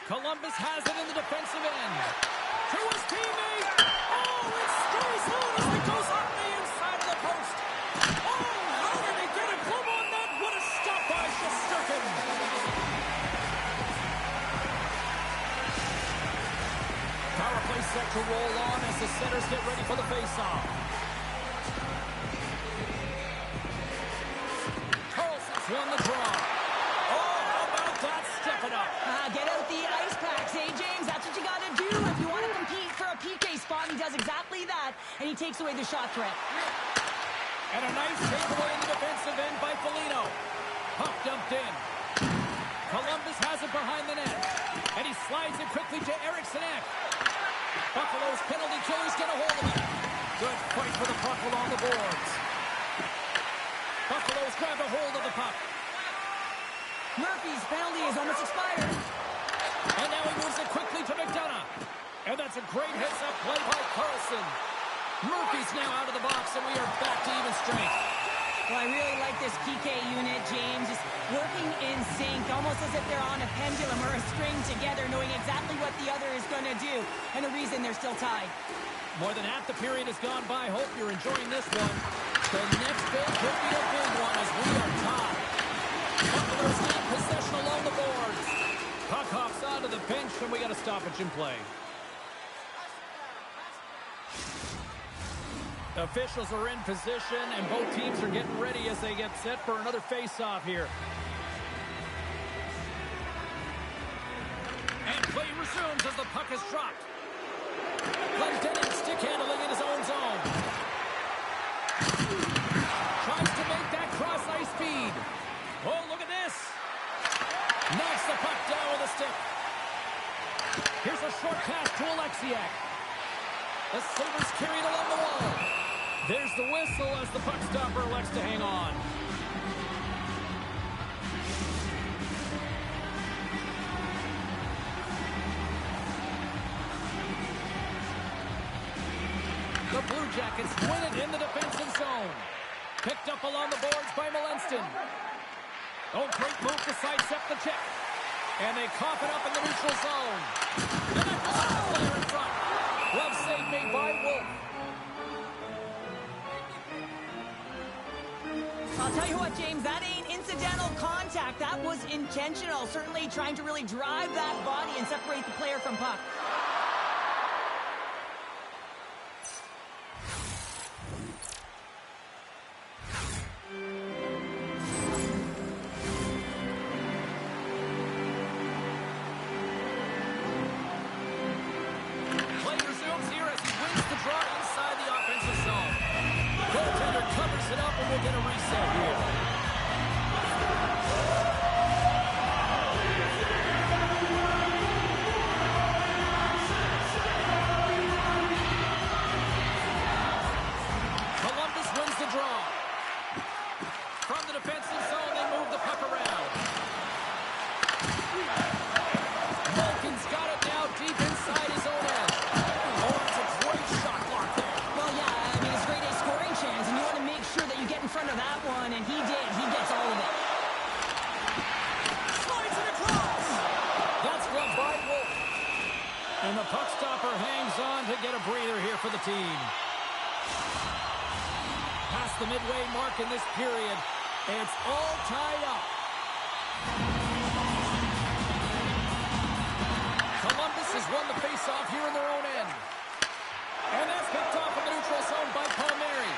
Columbus has it in the defensive end. To his teammate. Oh, it stays on as it goes up the inside of the post. Oh, how did he get a club on that? What a stop by Shesterkin. Power play set to roll on as the centers get ready for the faceoff. Carlson's won the draw. Oh, how about that? Step it up. Get out the ice packs, eh, James? That's what you got to do if you want to compete for a PK spot. He does exactly that, and he takes away the shot threat. And a nice takeaway in the defensive end by Foligno. Puck dumped in. Columbus has it behind the net. And he slides it quickly to Eriksson Ek. Buffalo's penalty killers get a hold of it. Good fight for the puck along the boards. Buffalo's grabbed a hold of the puck. Murphy's penalty is almost expired. And now he moves it quickly to McDonough. And that's a great heads-up play by Carlson. Murphy's now out of the box, and we are back to even strength. Well, I really like this PK unit, James. Just working in sync, almost as if they're on a pendulum or a string together, knowing exactly what the other is going to do, and the reason they're still tied. More than half the period has gone by. Hope you're enjoying this one. The next bit could be a big one as we are tied. Buffalo's got possession along the boards. Puck hops onto the bench, and we got a stoppage in play. Officials are in position, and both teams are getting ready as they get set for another face-off here. And play resumes as the puck is dropped. Glendening stick handling in his own zone. Tries to make that cross-ice feed. Oh, look at this. Knocks the puck down with a stick. Here's a short pass to Alexiak. The Sabres carried along the wall. There's the whistle as the puck stopper elects to hang on. The Blue Jackets win it in the defensive zone. Picked up along the boards by Melenston. Oh, great move to sidestep the check. And they cough it up in the neutral zone. And that goes off the player in front. Glove save made by Wolf. I'll tell you what, James, that ain't incidental contact. like that was intentional. Certainly trying to really drive that body and separate the player from puck. Play resumes here as he wins the draw inside the offensive zone. Goaltender covers it up, and we'll get a reset here. Columbus wins the draw. From the defensive zone, they move the puck around. Malkin's got it now deep inside his own end. Oh, that's a great shot block there. Well, yeah, I mean, it's grade A scoring chance, and you want to make sure that you get in front of that one, and he did. He gets all of it. Slides it across. That's gloved by Wolf. And the puck stopper hangs on to get a breather here for the team. Past the midway mark in this period, it's all tied up. Columbus has won the faceoff here in their own end. And that's picked off in the neutral zone by Palmieri.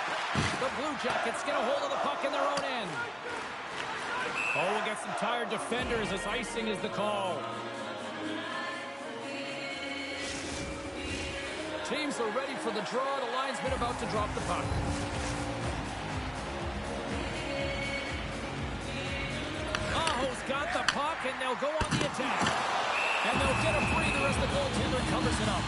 The Blue Jackets get a hold of the puck in their own end. Oh, we'll get some tired defenders as icing is the call. Teams are ready for the draw. The linesman about to drop the puck. Aho's got the puck, and they'll go on the attack. And they'll get a breather as the goaltender covers it up.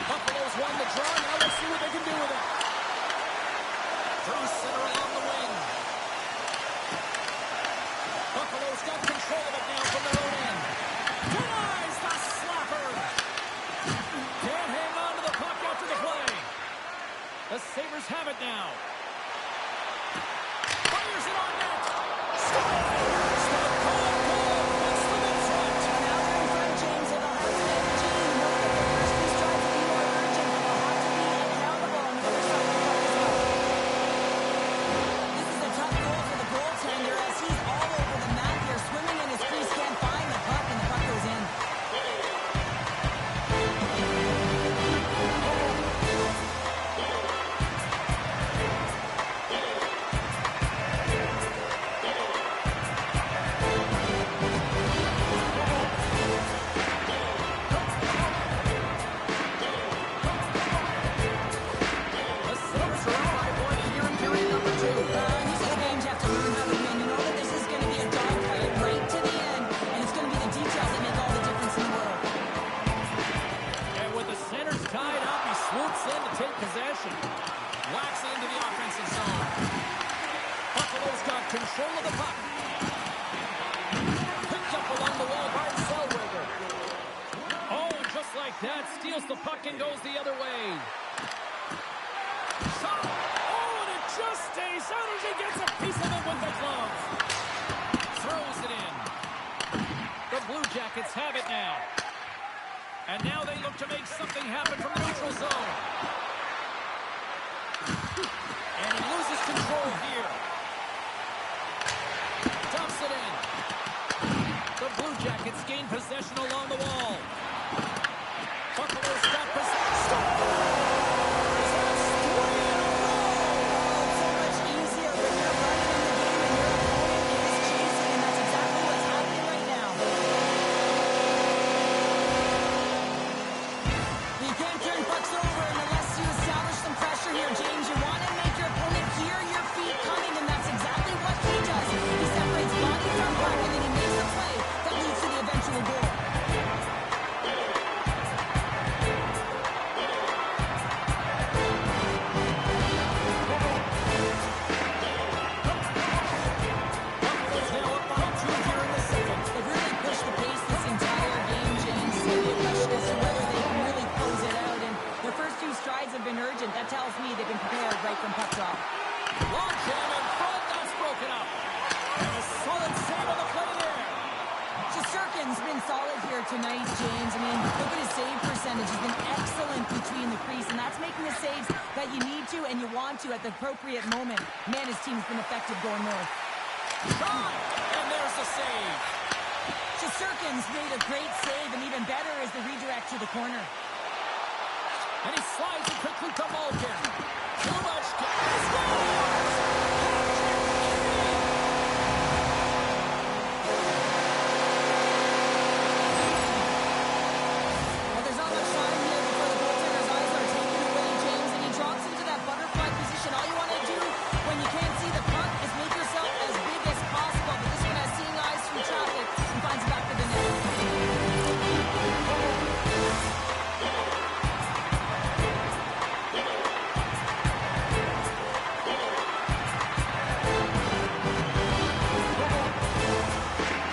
Buffalo's won the draw. Now let's see what they can do with it. Through center along the wing. Buffalo's got control of it now from their own end. Denies the slapper. Can't hang on to the puck after the play. The Sabres have it now. Fires it on net. Scores! The goal, goal. That's the net front. Now they're in front, James, and they'll have to be energy. You know that their first two strides will be more urgent, and they'll have to be accountable on the other side of the puck as well. This is a tough goal for the goaltender as he's all over the map here, swimming in his crease, can't find the puck, and the puck goes in. The Sabres are up by one here in period number 2. These are the games you have to learn how to win. You know that this is going to be a dogfight right to the end, and it's going to be the details that make all the difference in the world. And with the centers tied up, he swoops in to take possession. Whacks into the offensive zone. Buffalo's got control of the puck. Picked up along the wall by Zellweger. Oh, and just like that, steals the puck and goes the other way. Shot. Oh, and it just stays out as he gets a piece of it with the glove. Throws it in. The Blue Jackets have it now. And now they look to make something happen from the neutral zone. And he loses control here. Dumps it in. The Blue Jackets gain possession along the wall. Buffalo's got possession. That's 3 in a row. It's so much easier when you're running in the game and your opponent is chasing, and that's exactly what's happening right now. You can't turn pucks over unless you establish some pressure here, James. You want to make your opponent hear your feet coming, and that's exactly what he does. He separates body from puck, and then he makes a play that leads to the eventual goal. Buffalo's now up by 2 here in the second. They've really pushed the pace this entire game, James. So the question as to whether they can really close it out. And their first 2 strides have been urgent. That tells me they've been prepared right from puck drop. Long jam in front, that's broken up. And a solid save on the play there. Shesterkin Shesterkin's been solid here tonight, James. I mean, look at his save percentage. He's been excellent between the crease, and that's making the saves that you need to and you want to at the appropriate moment. Man, his team's been effective going north. Shot! And there's the save. Shesterkin's made a great save, and even better is the redirect to the corner. And he slides it quickly to Malkin. Too much gas. Well, there's not much time here before the goaltender's eyes are taken away, James, and he drops into that butterfly position. All you want to do when you can't see the puck is make yourself as big as possible. But this one has seeing eyes through traffic and finds it back to the net.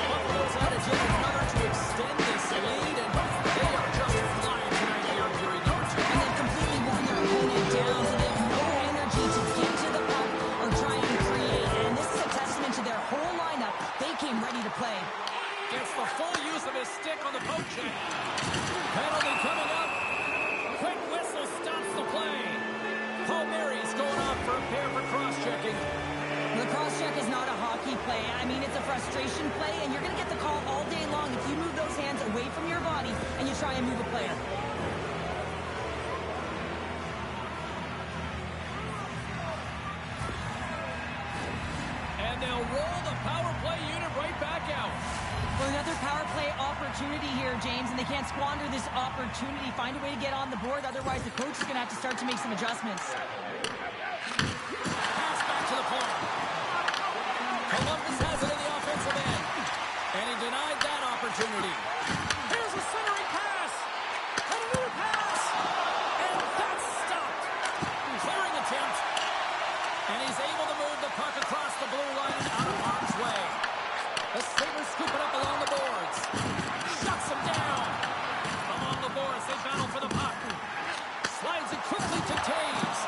Buffalo's out of yet another to extend this lead, and they are just flying tonight here in period number 2. And they've completely worn their opponent down, so they have no energy to get to the puck or try and create. And this is a testament to their whole lineup. They came ready to play. Gets the full use of his stick on the poke check. Penalty coming up. Quick whistle stops the play. Paul Mary's going off for a pair for cross-checking. The cross-check is not a hockey play. I mean, it's a frustration play, and you're going to get the call all day long if you move those hands away from your body and you try and move a player. And they'll roll the power play unit right back out. Well, another power play opportunity here, James, and they can't squander this opportunity. Find a way to get on the board, otherwise the coach is going to have to start to make some adjustments. Pass back to the point. Columbus has it in the offensive end. And he denied that opportunity. Here's a centering pass. Another pass. And that's stopped. Clearing attempt. And he's able to move the puck across the blue line and out of harm's way. The Sabres scoop it up along the boards. Shuts him down. Along the boards, they battle for the puck. Slides it quickly to Taves.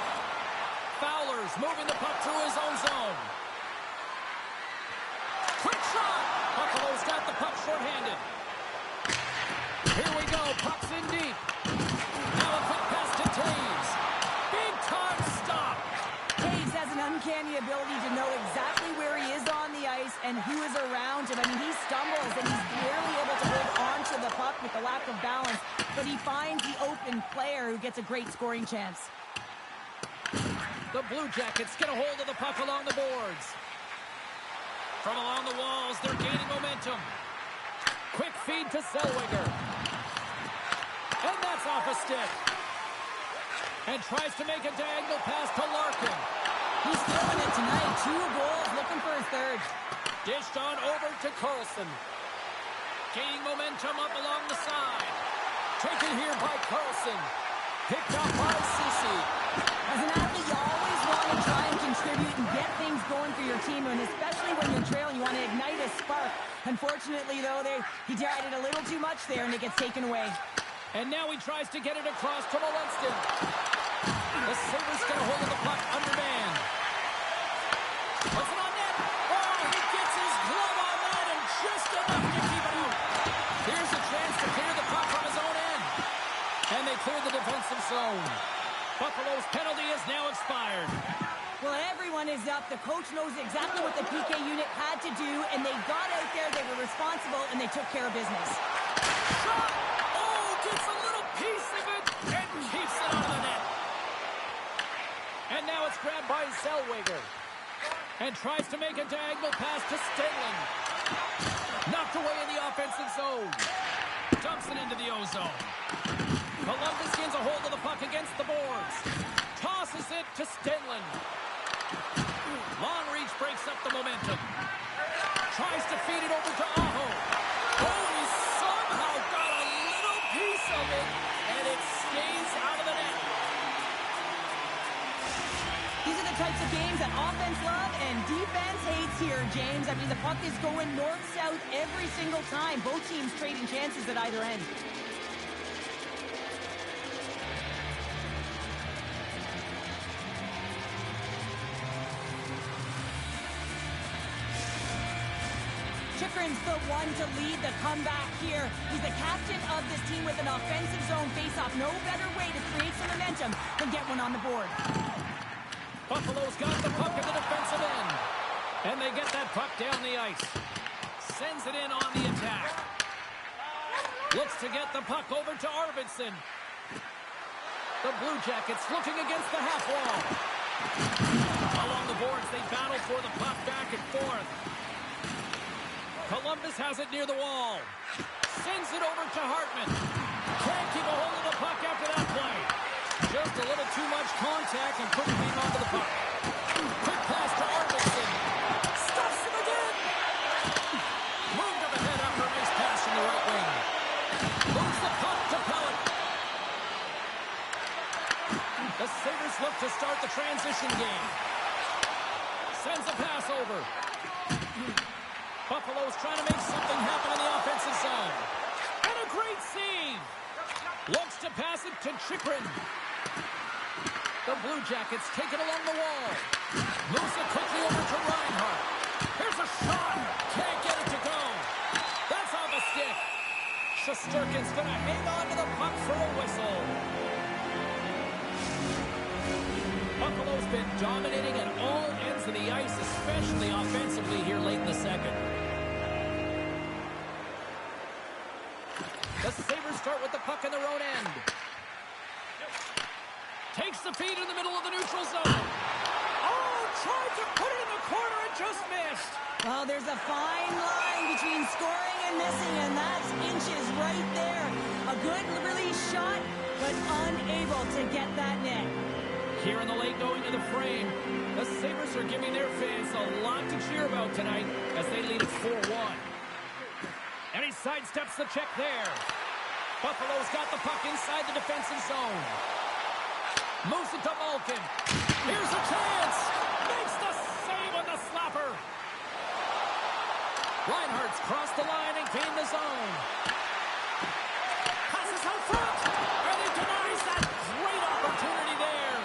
Fowler's moving the puck through his own zone. Quick shot! Buffalo's got the puck shorthanded. Here we go, puck's in deep. Now a quick pass to Taves. Big time stop. Taves has an uncanny ability to know exactly where he is on the ice and who is around him. I mean, he stumbles and he's barely able to hold on to the puck with the lack of balance, but he finds the open player who gets a great scoring chance. The Blue Jackets get a hold of the puck along the boards. From along the walls, they're gaining momentum. Quick feed to Zellweger. And that's off a stick. And tries to make a diagonal pass to Larkin. He's throwing it tonight. 2 goals, looking for his third. Dished on over to Carlson. Gaining momentum up along the side. Taken here by Carlson. Picked up by Ceci. As an athlete, you always want to try and contribute and get things going for your team, and especially when you're trailing, you want to ignite a spark. Unfortunately, though, he tried it a little too much there, and it gets taken away. And now he tries to get it across to Molinston. The Sabres get a hold of the puck undermanned. Puts it on net. Oh, he gets his glove on that and just enough to keep it out. Here's a chance to clear the puck from his own end. And they clear the defensive zone. Buffalo's penalty is now expired. Well, everyone is up. The coach knows exactly what the PK unit had to do, and they got out there, they were responsible, and they took care of business. Shot! Oh, gets a little piece of it and keeps it out of the net. And now it's grabbed by Zellweger. And tries to make a diagonal pass to Stenlund. Knocked away in the offensive zone. Dumps it into the O-zone. Columbus gains a hold of the puck against the boards. Tosses it to Stenlund. Long reach breaks up the momentum. Tries to feed it over to Aho. Oh, he somehow got a little piece of it, and it stays out of the net. These are the types of games that offense love and defense hates here, James. I mean, the puck is going north-south every single time. Both teams trading chances at either end. Chychrun's the one to lead the comeback here. He's the captain of this team with an offensive zone face-off. No better way to create some momentum than get one on the board. Buffalo's got the puck at the defensive end. And they get that puck down the ice. Sends it in on the attack. Looks to get the puck over to Arvidsson. The Blue Jackets looking against the half wall. Along the boards, they battle for the puck back and forth. Columbus has it near the wall. Sends it over to Hartman. Can't keep a hold of the puck after that play. Just a little too much contact and couldn't hang on to the puck. Quick pass to Arvidsson. Stuffs him again. Moved up ahead after a nice pass from the right wing. Moves the puck to Pellet. The Sabres look to start the transition game. Sends a pass over. Buffalo's trying to make something happen in the offensive zone. And a great save. Looks to pass it to Chychrun. The Blue Jackets take it along the wall. Moves it quickly over to Reinhart. Here's a shot. Can't get it to go. That's off a stick. Shesterkin's going to hang on to the puck for a whistle. Buffalo's been dominating at all ends of the ice, especially offensively here late in the second. The Sabres start with the puck in their own end. Takes the feed in the middle of the neutral zone. Oh, tried to put it in the corner and just missed. Well, there's a fine line between scoring and missing, and that's inches right there. A good release shot, but unable to get that net. Here in the late going to the frame, the Sabres are giving their fans a lot to cheer about tonight as they lead it 4-1. And he sidesteps the check there. Buffalo's got the puck inside the defensive zone. Moves it to Malkin. Here's a chance. Makes the save on the slapper. Reinhardt's crossed the line and gained the zone. Passes out front. And he denies that great opportunity there.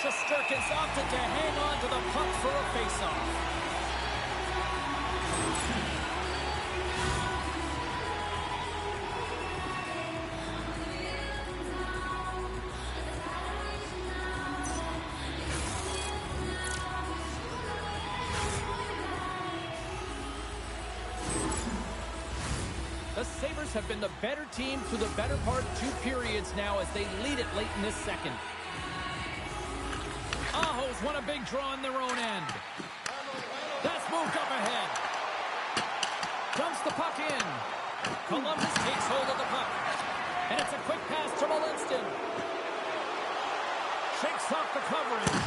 Shesterkin's opted to hang on to the puck for a faceoff. The Sabres have been the better team through the better part of 2 periods now as they lead it late in this second. Aho's won a big draw in their own end. That's moved up ahead. Dumps the puck in. Columbus takes hold of the puck. And it's a quick pass to Molinston. Shakes off the coverage.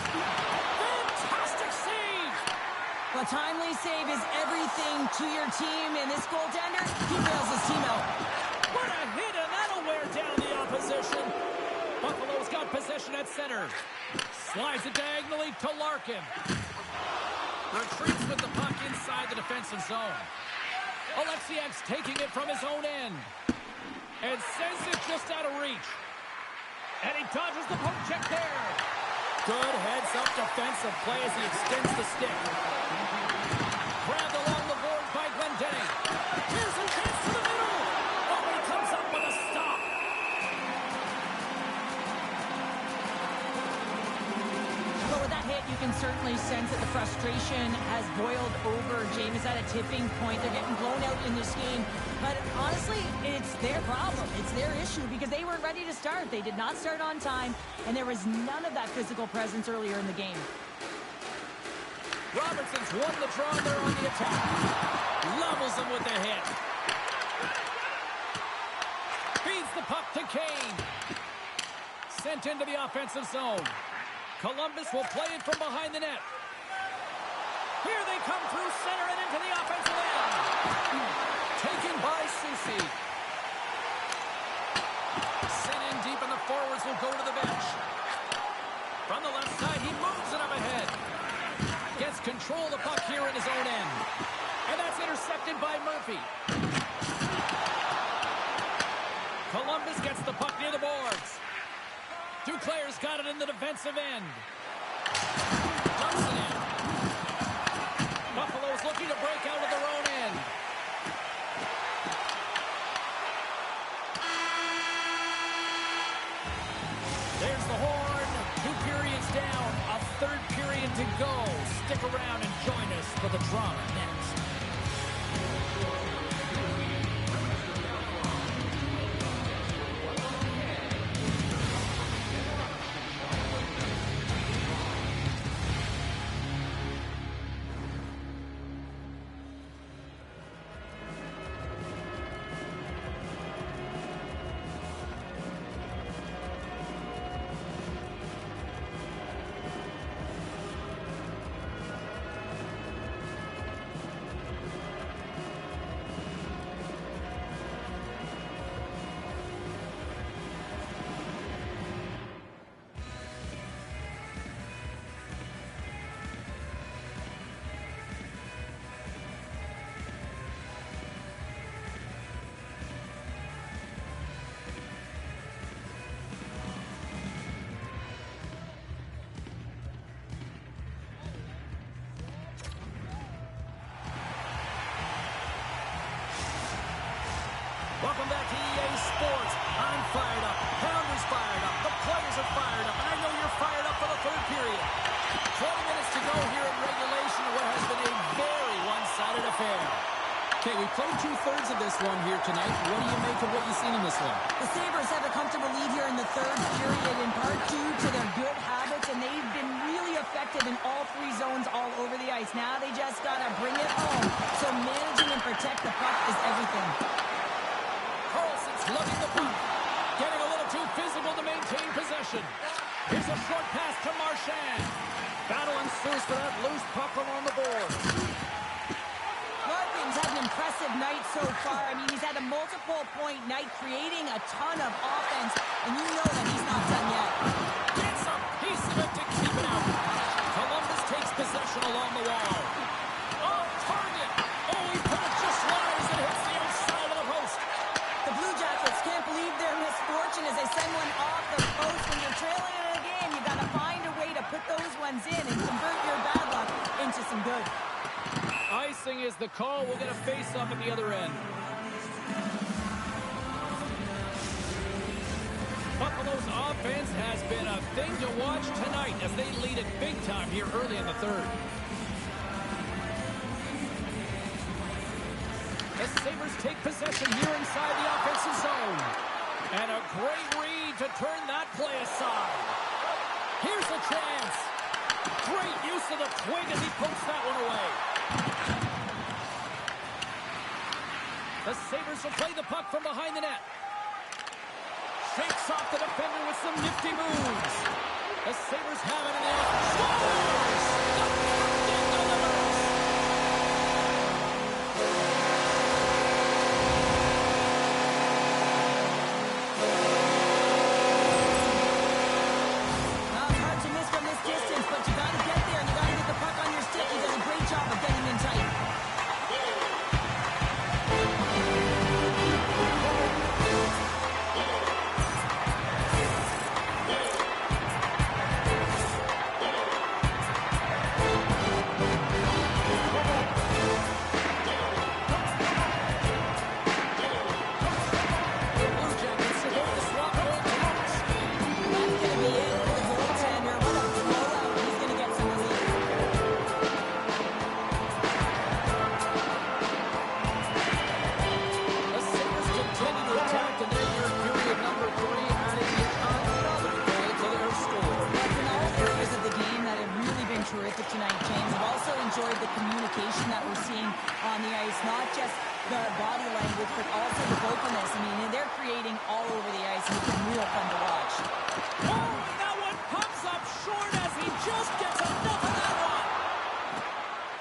Fantastic save! A timely save is everything to your team, and this goaltender, he bails his team out. What a hit, and that'll wear down the opposition. Buffalo's got possession at center. Slides it diagonally to Larkin. Retreats with the puck inside the defensive zone. Alexiak's taking it from his own end. And sends it just out of reach. And he dodges the poke check there. Good heads-up defensive play as he extends the stick. Grabbed along the boards by Glendening. Here's a chance to the middle. Oh, but he comes up with a stop. But with that hit, you can certainly sense that the frustration has boiled over. James is at a tipping point. They're getting blown out in this game. But honestly, it's their problem. It's their issue because they weren't ready to start. They did not start on time, and there was none of that physical presence earlier in the game. Robertson's won the draw there on the attack. Levels him with the hit. Feeds the puck to Kane. Sent into the offensive zone. Columbus will play it from behind the net. Here they come through center and into the offensive end. Taken by Soucy. Sent in deep and the forwards will go to the bench. From the left side, he moves it up ahead. Gets control of the puck here in his own end. And that's intercepted by Murphy. Columbus gets the puck near the boards. Duclair's got it in the defensive end. Dumps it in. Buffalo's looking to break out of their own end. down. A third period to go. Stick around and join us for the drama next. Welcome back to EA Sports. I'm fired up. Pounder's fired up. The players are fired up. And I know you're fired up for the third period. 20 minutes to go here in regulation of what has been a very one-sided affair. Okay, we played two-thirds of this one here tonight. What do you make of what you've seen in this one? The Sabres have a comfortable lead here in the third period, in part due to their good habits, and they've been really effective in all three zones all over the ice. Now they just got to bring it home. So managing and protect the puck is everything. Carlson's lugging the puck. Getting a little too physical to maintain possession. Here's a short pass to Marchand. Battle ensues for that loose puck along the board. Larkin's had an impressive night so far. I mean, he's had a multiple-point night, creating a ton of offense, and you know that he's not done yet. Gets a piece of it to keep it out. Columbus takes possession along the wall. Oh, target. Oh, he put it just wide as it hits the outside of the post. The Blue Jackets can't believe their misfortune as they send one off the post. When you're trailing in a game, you got to find a way to put those ones in and convert your bad luck into some good. Icing is the call. We'll get a face-off at the other end. Buffalo's offense has been a thing to watch tonight as they lead it big time here early in the third. The Sabres take possession here inside the offensive zone. And a great read to turn that play aside. Here's a chance. Great use of the twig as he pokes that one away. The Sabres will play the puck from behind the net. Shakes off the defender with some nifty moves. The Sabres have it in the air. Scores! The captain delivers! Well, it's hard to miss from this distance, but you got to get there and you got to get the puck on your stick. He does a great job of getting in tight. Terrific tonight, James. I've also enjoyed the communication that we're seeing on the ice, not just the body language, but also the vocalness. I mean, they're creating all over the ice, and it's been real fun to watch. Oh, that one pops up short as he just gets enough of that one.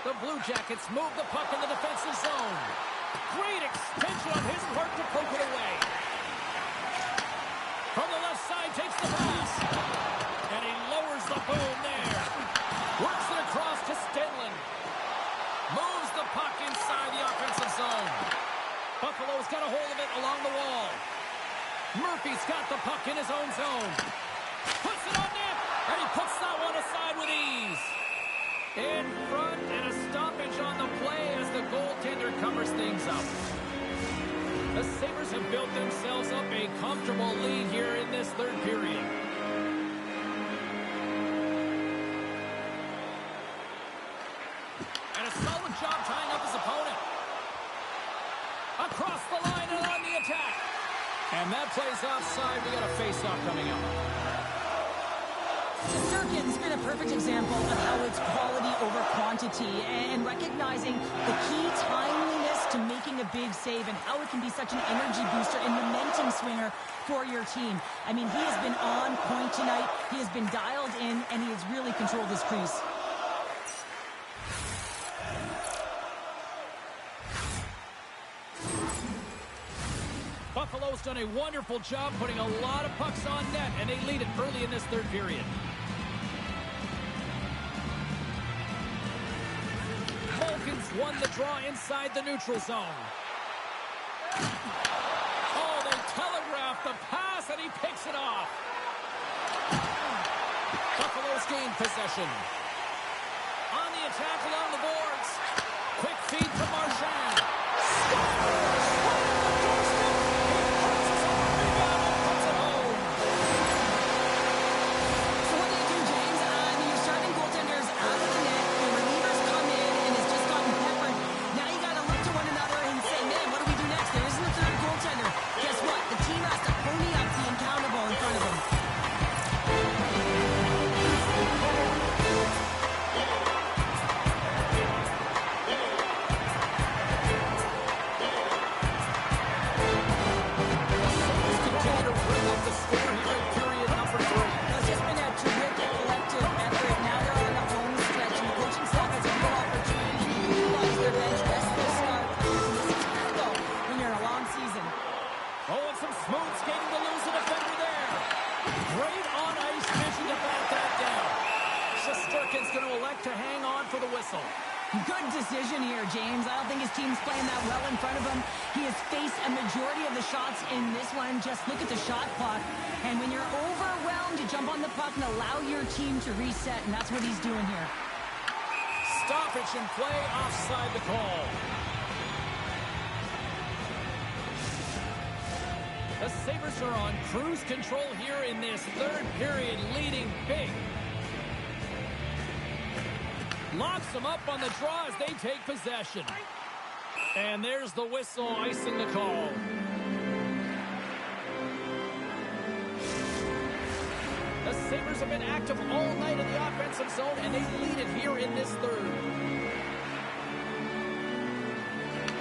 The Blue Jackets move the puck in the defensive zone. Great extension on his part to poke it away. From the left side, takes the pass. And he lowers the boom there. Works it across to Stenlund. Moves the puck inside the offensive zone. Buffalo's got a hold of it along the wall. Murphy's got the puck in his own zone. Puts it on net, and he puts that one aside with ease. In front, and a stoppage on the play as the goaltender covers things up. The Sabres have built themselves up a comfortable lead here in this third period. And that plays offside. We got a face-off coming up. Shesterkin's been a perfect example of how it's quality over quantity and recognizing the key timeliness to making a big save and how it can be such an energy booster and momentum swinger for your team. I mean, he has been on point tonight. He has been dialed in, and he has really controlled his crease. Buffalo's done a wonderful job putting a lot of pucks on net, and they lead it early in this third period. Vulcans won the draw inside the neutral zone. Oh, they telegraphed the pass, and he picks it off. Buffalo's gained possession. On the attack along the boards. Quick feed to Marchand. To hang on for the whistle. Good decision here, James. I don't think his team's playing that well in front of him. He has faced a majority of the shots in this one. Just look at the shot clock. And when you're overwhelmed, you jump on the puck and allow your team to reset, and that's what he's doing here. Stoppage in play, offside the call. The Sabres are on cruise control here in this third period, leading big. Locks them up on the draw as they take possession. And there's the whistle icing the call. The Sabres have been active all night in the offensive zone, and they lead it here in this third.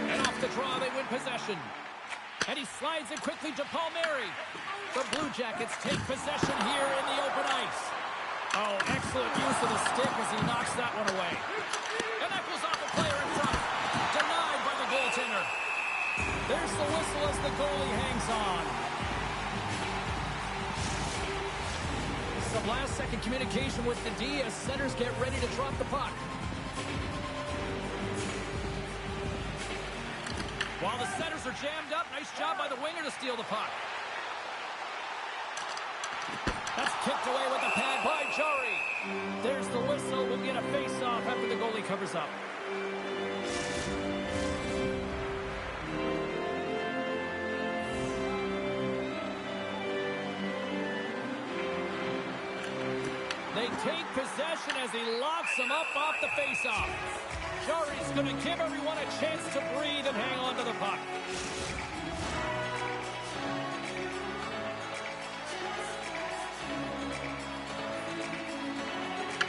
And off the draw, they win possession. And he slides it quickly to Palmieri. The Blue Jackets take possession here in the open ice. Oh, excellent use of the stick as he knocks that one away. And that goes off the player in front. Denied by the goaltender. There's the whistle as the goalie hangs on. Some last-second communication with the D as centers get ready to drop the puck. While the centers are jammed up, nice job by the winger to steal the puck. That's kicked away with the pad by Jari. There's the whistle. We'll get a face-off after the goalie covers up. They take possession as he locks them up off the face-off. Jari's going to give everyone a chance to breathe and hang on to the puck.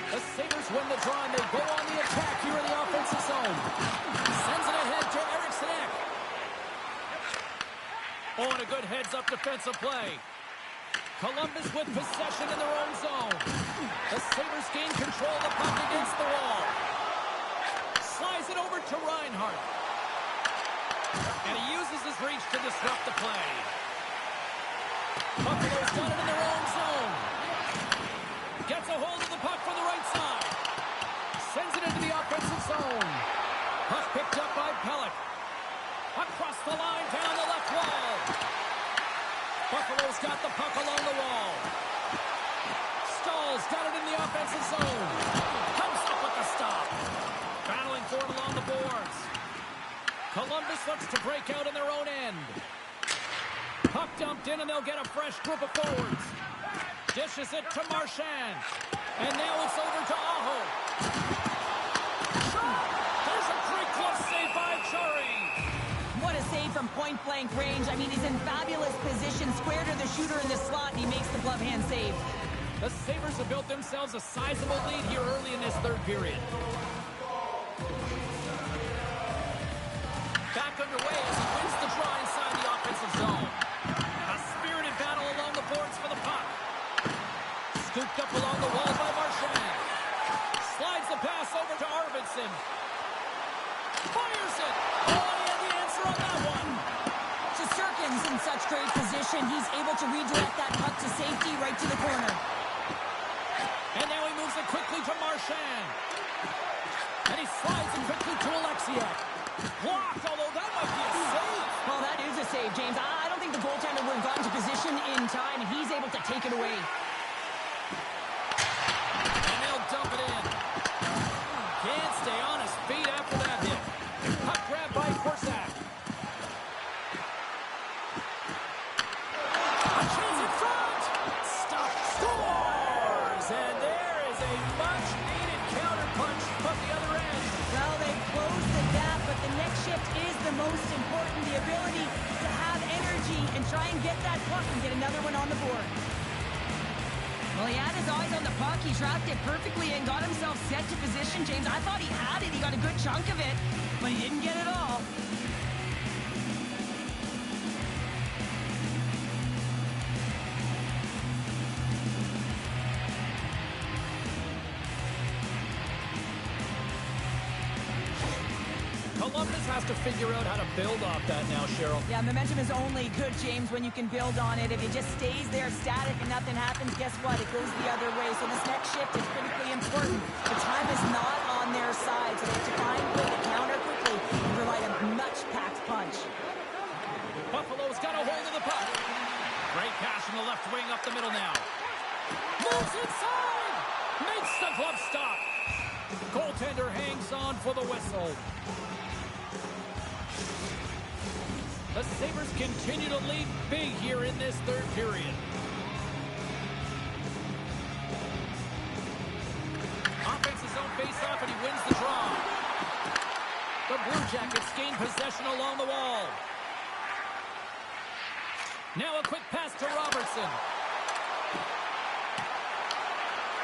The Sabres win the draw, and they go on the attack here in the offensive zone. Sends it ahead to Eriksson Ek. Oh, and a good heads-up defensive play. Columbus with possession in their own zone. The Sabres gain control of the puck against the wall. Slides it over to Reinhart. And he uses his reach to disrupt the play. Buffalo's done it in their own zone. Gets a hold of the puck from the right side. Sends it into the offensive zone. Puck picked up by Pelech. Across the line, down the left wall. Buffalo's got the puck along the wall. Stahl's got it in the offensive zone. Comes up with the stop. Battling for it along the boards. Columbus looks to break out in their own end. Puck dumped in, and they'll get a fresh group of forwards. Dishes it to Marchand. And now it's over to Aho. Shot! There's a great glove save by Jari. What a save from point-blank range. I mean, he's in fabulous position, square to the shooter in the slot, and he makes the glove hand save. The Sabres have built themselves a sizable lead here early in this third period. Back underway as he wins the draw inside the offensive zone. A spirited battle along the boards for the puck. Scooped up along the wall by Marchand. Slides the pass over to Arvidsson. Fires it. Oh, he had the answer on that one. Shesterkin's in such great position. He's able to redirect that puck to safety right to the corner. And now he moves it quickly to Marchand. And he slides it quickly to Alexiak. Blocked, although that might be a save. Well, that is a save, James. I don't think the goaltender would have gotten to position in time, and he's able to take it away. And they'll dump it in. Can't stay on his feet after that hit. Puck grab by Korsak. A chance in front. Stop. Scores. And there is a much-needed counterpunch from the other end. Well, they closed the gap, but the next shift is the most important. The ability to have energy and try and get that puck and get another one on the board. Well, he had his eyes on the puck. He tracked it perfectly and got himself set to position, James. I thought he had it. He got a good chunk of it, but he didn't get it all. Columbus has to figure out how to build off that now, Cheryl. Yeah, momentum is only good, James, when you can build on it. If it just stays there static and nothing happens, guess what? It goes the other way. So this next shift is critically important. The time is not on their side, so they have to find a way to counter quickly and provide a much-packed punch. Buffalo's got a hold of the puck. Great pass from the left wing up the middle now. Moves inside! Makes the glove stop. Goaltender hangs on for the whistle. The Sabres continue to lead big here in this third period. Offense's own face-off, and he wins the draw. The Blue Jackets gain possession along the wall. Now a quick pass to Robertson.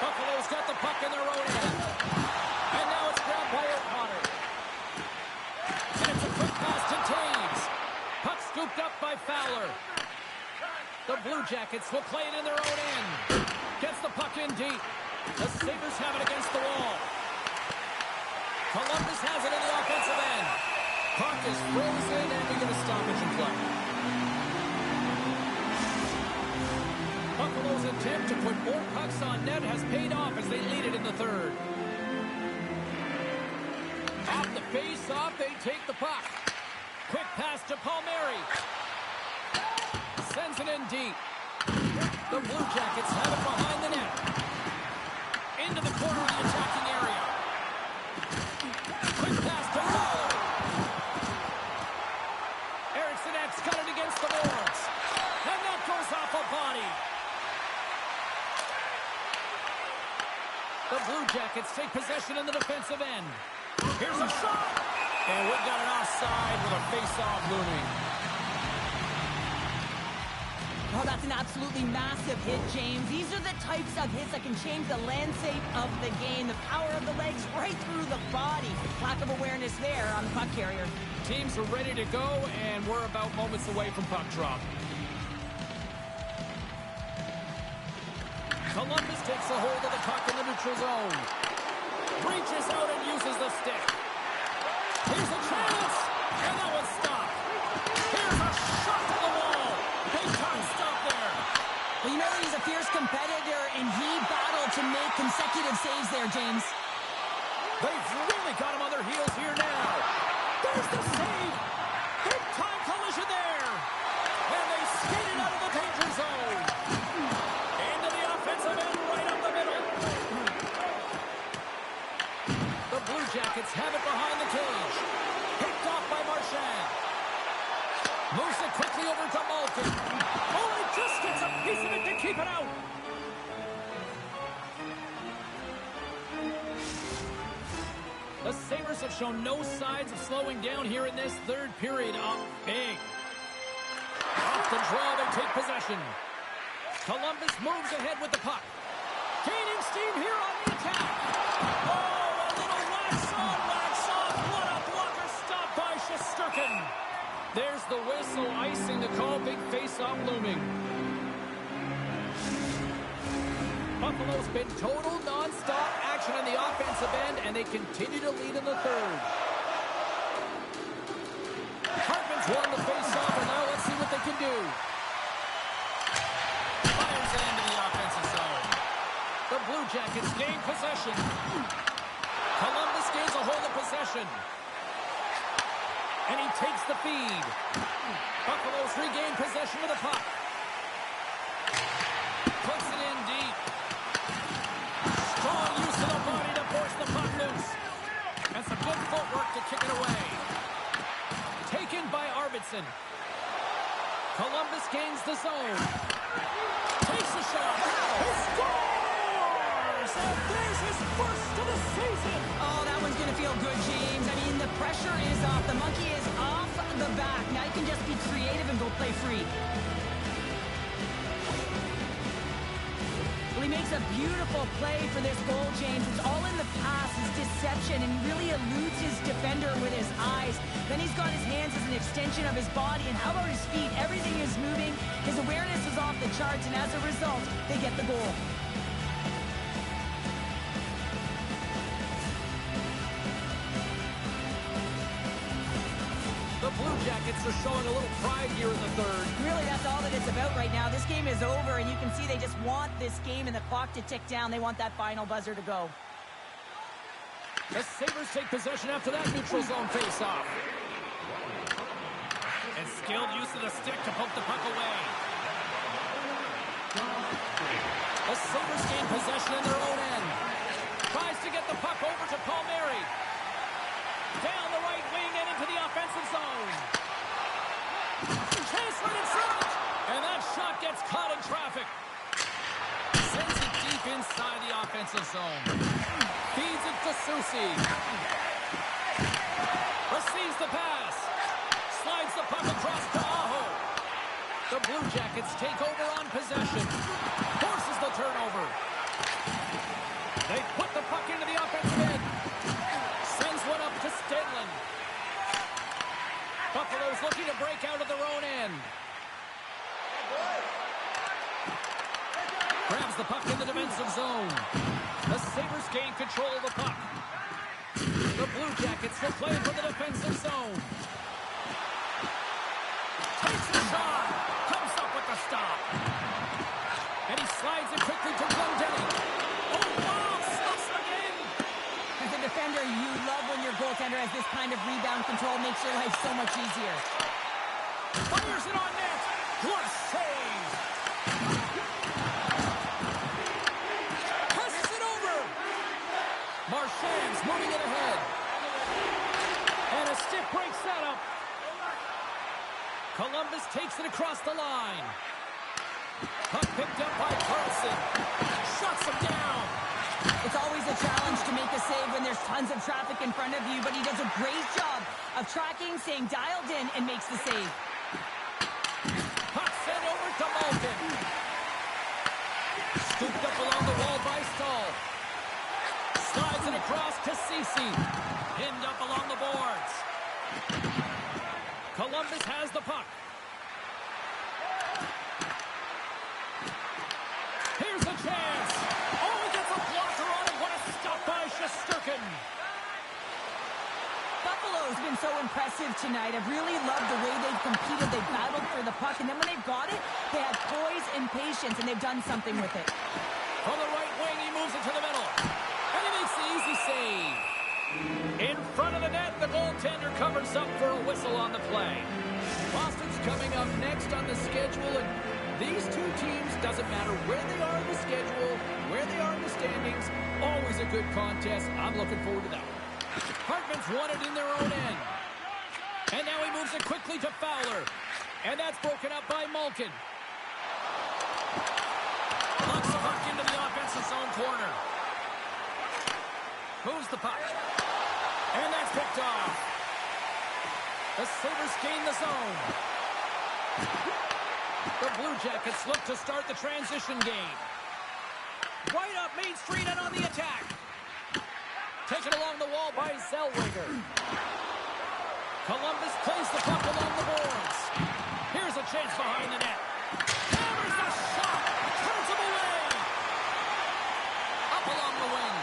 Buffalo's got the puck in their own end. And now it's grabbed by O'Connor. And it's a quick pass to Taves. Puck scooped up by Fowler. The Blue Jackets will play it in their own end. Gets the puck in deep. The Sabres have it against the wall. Columbus has it in the offensive end. Puck is frozen, and we get a stoppage in play. Buffalo's attempt to put more pucks on net has paid off as they lead it in the third. Off the face-off, they take the puck. Quick pass to Palmieri. Sends it in deep. The Blue Jackets have it behind the net. Into the corner of the attacking area. Quick pass to Fowler. Eriksson Ek's got it against the boards. And that goes off a body. The Blue Jackets take possession in the defensive end. Here's a shot. And we've got an offside with a face-off looming. Oh, that's an absolutely massive hit, James. These are the types of hits that can change the landscape of the game. The power of the legs right through the body. Lack of awareness there on the puck carrier. Teams are ready to go, and we're about moments away from puck drop. Columbus takes a hold of the puck in the neutral zone. Reaches out and uses the stick. Here's a chance, and that one's stopped. Here's a shot to the wall. Big time stop there. Well, you know he's a fierce competitor, and he battled to make consecutive saves there, James. They've really got him on their heels here now. There's the save. Big time collision there. And they skated out of the danger zone. Into the offensive end right up the middle. The Blue Jackets have it behind the cage. Picked off by Marchand. Moves it quickly over to Malkin. Oh, he just gets a piece of it to keep it out. The Sabres have shown no signs of slowing down here in this third period. Up big. Off the draw, they take possession. Columbus moves ahead with the puck. Gaining steam here on the attack. Oh, a little wax on, wax off. What a blocker stop by Shesterkin. There's the whistle, icing the call. Big face-off looming. Buffalo's been total non-stop action on the offensive end, and they continue to lead in the third. Hartman's won the face-off, and now let's see what they can do. Fires it into the offensive zone. The Blue Jackets gain possession. Columbus gains a hold of possession. And he takes the feed. Buffalo's regain possession with the puck. Puts it in deep. Strong use of the body to force the puck loose. And some good footwork to kick it away. Taken by Arvidsson. Columbus gains the zone. Takes a shot. He scores! And there's his first of the season. Oh, that one's going to feel good, James. I mean, the pressure is off. The monkey is off the back. Now you can just be creative and go play free. Well, he makes a beautiful play for this goal, James. It's all in the pass, his deception, and he really eludes his defender with his eyes. Then he's got his hands as an extension of his body, and how about his feet? Everything is moving. His awareness is off the charts, and as a result, they get the goal. The Blue Jackets are showing a little pride here in the third. Really, that's all that it's about right now. This game is over, and you can see they just want this game and the clock to tick down. They want that final buzzer to go. The Sabres take possession after that neutral zone face-off. And skilled use of the stick to poke the puck away. The Sabres gain possession in their own end. Tries to get the puck over to Palmieri. Down the right wing and into the offensive zone. Chase right in front. And that shot gets caught in traffic. Sends it deep inside the offensive zone. Feeds it to Susi. Receives the pass. Slides the puck across to Aho. The Blue Jackets take over on possession. Forces the turnover. They put the puck into the offensive end. Sends one up to Stenlund. Buffalo's looking to break out of their own end. Grabs the puck in the defensive zone. The Sabres gain control of the puck. The Blue Jackets will play for the defensive zone. Takes a shot. Comes up with the stop. And he slides it quickly to Glendening. Oh, wow! Stuffs again! As a defender, you love when your goaltender has this kind of rebound control. Makes your life so much easier. Fires it on net. What a save! Passes it over. Marchand's moving it ahead. And a stick breaks that up. Columbus takes it across the line. Puck picked up by Carlson. Shuts him down. It's always a challenge to make a save when there's tons of traffic in front of you, but he does a great job of tracking, staying dialed in, and makes the save. Puck sent over to Malkin. Scooped up along the wall by Stahl. Slides it across to Ceci. Pinned up along the boards. Columbus has the puck. Here's a chance. Oh, he gets a blocker on it. What a stop by Shesterkin. Buffalo's been so impressive tonight. I've really loved the way they've competed. They've battled for the puck, and then when they've got it, they had poise and patience, and they've done something with it. From the right wing, he moves it to the middle. And he makes the easy save. In front of the net, the goaltender covers up for a whistle on the play. Boston's coming up next on the schedule, and these two teams, doesn't matter where they are in the schedule, where they are in the standings, always a good contest. I'm looking forward to that. Hartman's won it in their own end. And now he moves it quickly to Fowler. And that's broken up by Malkin. Locks the puck into the offensive zone corner. Moves the puck. And that's picked off. The Sabres gain the zone. The Blue Jackets look to start the transition game. Right up Main Street and on the attack. Taken along the wall by Zellweger. Columbus plays the puck along the boards. Here's a chance behind the net. Hammers the shot. Turns him away. Up along the wing.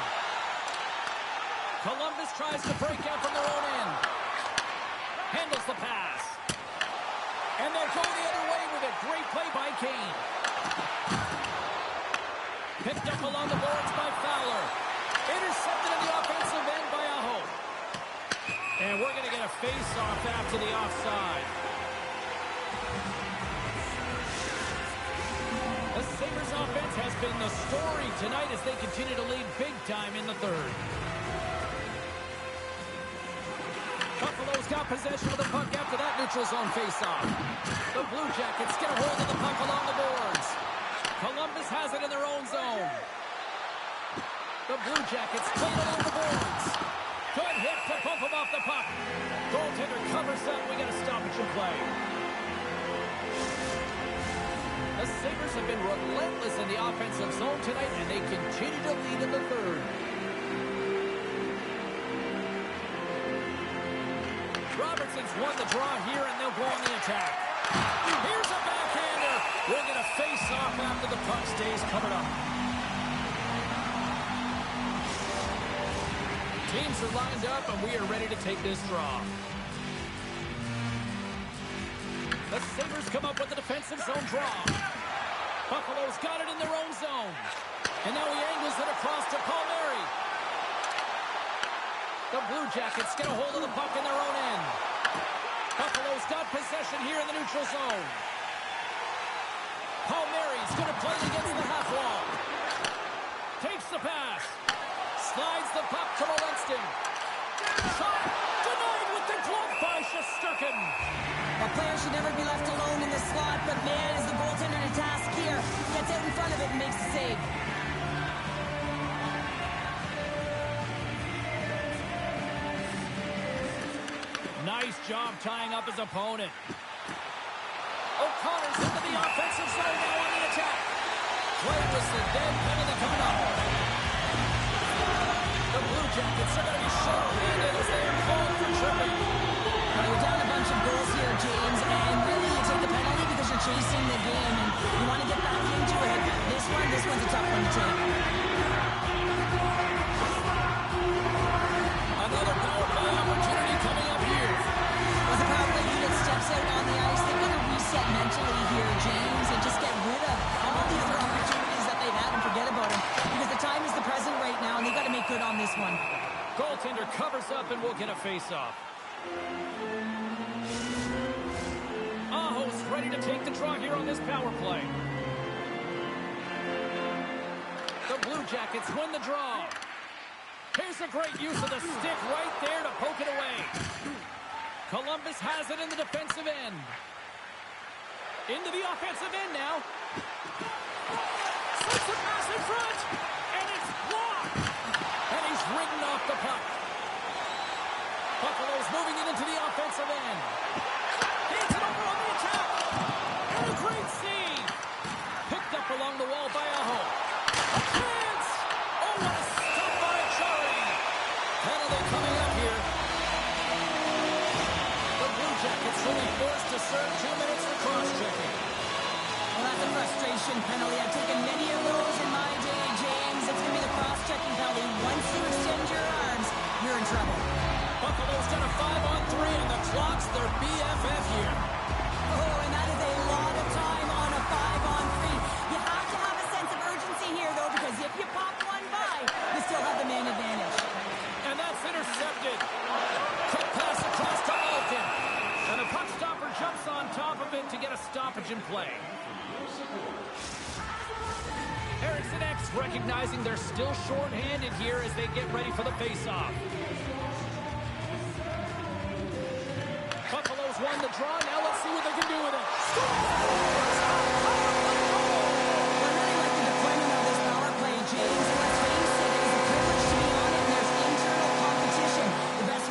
Columbus tries to break out from their own end. Handles the pass. And they'll go the other way with it. Great play by Kane. Picked up along the boards by Fowler. Intercepted in the offensive end by Aho. And we're going to get a face-off after the offside. The Sabres offense has been the story tonight as they continue to lead big time in the third. Buffalo's got possession of the puck after that neutral zone face-off. The Blue Jackets get a hold of the puck along the boards. Columbus has it in their own zone. The Blue Jackets play it along the boards. Good hit to bump him off the puck. Goaltender covers up. We got a stoppage in play. The Sabres have been relentless in the offensive zone tonight, and they continue to lead in the third. Robertson's won the draw here, and they'll go on the attack. Here's a backhander. We'll get a face-off after the puck stays covered up. Teams are lined up, and we are ready to take this draw. The Sabres come up with a defensive zone draw. Buffalo's got it in their own zone. And now he angles it across to Palmieri. The Blue Jackets get a hold of the puck in their own end. Buffalo's got possession here in the neutral zone. Palmieri's going to play against the half wall. Takes the pass. Slides the puck to Walensky. Shot denied with the glove by Shesterkin. A player should never be left alone in the slot, but man, is the goaltender to task here. Gets out in front of it and makes the save. Nice job tying up his opponent. O'Connor's into the offensive zone now on the attack. Play whistle, then penalty coming up. The Blue Jackets are going to be short-handed as they are called for tripping. You're down a bunch of goals here, James, and really you take the penalty because you're chasing the game and you want to get back into it. This one's a tough one to take. Another power play opportunity coming up here. As the power play unit steps out on the ice, they've got to reset mentally here, James, and just get rid of all the other opportunities that they've had and forget about them. Because the time is the present right now, and they've got to make good on this one. Goaltender covers up, and we'll get a face-off. Aho's ready to take the draw here on this power play. The Blue Jackets win the draw. Here's a great use of the stick right there to poke it away. Columbus has it in the defensive end. Into the offensive end now. Slips the pass in front. And it's blocked. And he's ridden off the puck. Buffalo's moving it into the offensive end. Hands it over on the attack. And a great save. Picked up along the wall by Aho. A chance. Oh, what a stop by Chari. Penalty coming up here. The Blue Jackets will be forced to serve 2 minutes for cross-checking. Well, that's a frustration penalty. I've taken many of those in my day, James. It's going to be the cross-checking penalty. Once you extend your arms, you're in trouble. Buffalo's got a 5-on-3, and the clock's their BFF here. Oh, and that is a lot of time on a 5-on-3. You have to have a sense of urgency here, though, because if you pop one by, you still have the man advantage. And that's intercepted. Quick pass across to Malkin. And the puck stopper jumps on top of it to get a stoppage in play. Eriksson X recognizing they're still short-handed here as they get ready for the face-off. Buffalo's won the draw. Now let's see what they can do with it. Well, I really like the deployment of this power play, James. And let's face it, it is a privilege to be on it, and there's internal competition. The best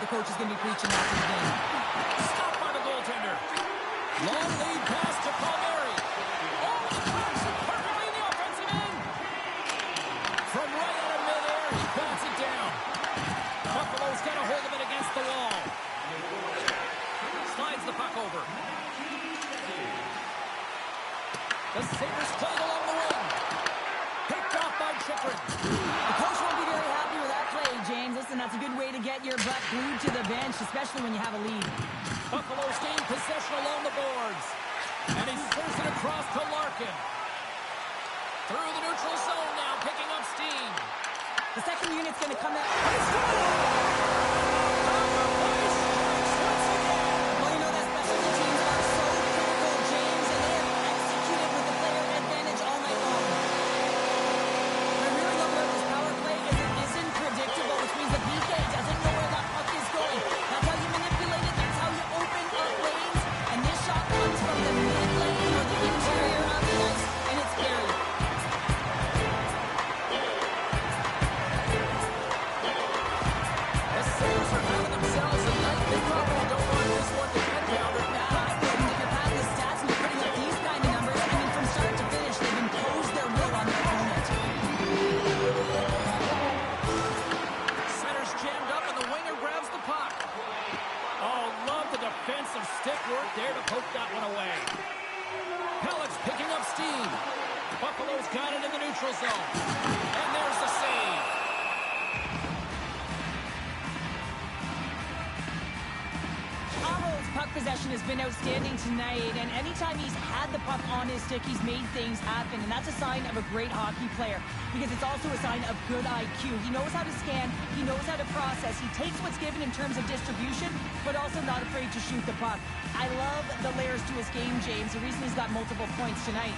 coach is going to be preaching after the game. Stopped by the goaltender. Long lead pass to Palmieri. Oh, the pass is perfectly in the offensive end. From right out of midair, he bats it down. Buffalo's got a hold of it against the wall. Slides the puck over. The Sabres play it along the wing. Picked off by Chychrun. The coach won't be very happy with that play, James. Listen, that's a good way to get your butt glued to the bench, especially when you have a lead. Buffalo's gained possession along the boards. And he serves it across to Larkin. Through the neutral zone now, picking up steam. The second unit's going to come out. Well, you know that specialty teams are so critical, James, and they have executed with the player advantage all night long. What I really love about this power play is it isn't predictable, which means the PK doesn't know where that puck is going. That's how you manipulate it. That's how you open up lanes. And this shot comes from the mid lane or the interior of the ice, and it's scary. The Sabres are having themselves a night. They probably don't want this one to get countered. I wouldn't. If you're past the stats and you're putting up these kind of numbers, I mean, from start to finish, they've imposed their will on their opponent. Center's jammed up and the winger grabs the puck. Oh, love the defensive stick work there to poke that one away. Pellet's picking up steam. Buffalo's got it in the neutral zone. And there's the save. Aho's puck possession has been outstanding tonight, and anytime he's had the puck on his stick, he's made things happen, and that's a sign of a great hockey player, because it's also a sign of good IQ. He knows how to scan, he knows how to process, he takes what's given in terms of distribution, but also not afraid to shoot the puck. I love the layers to his game, James. The reason he's got multiple points tonight.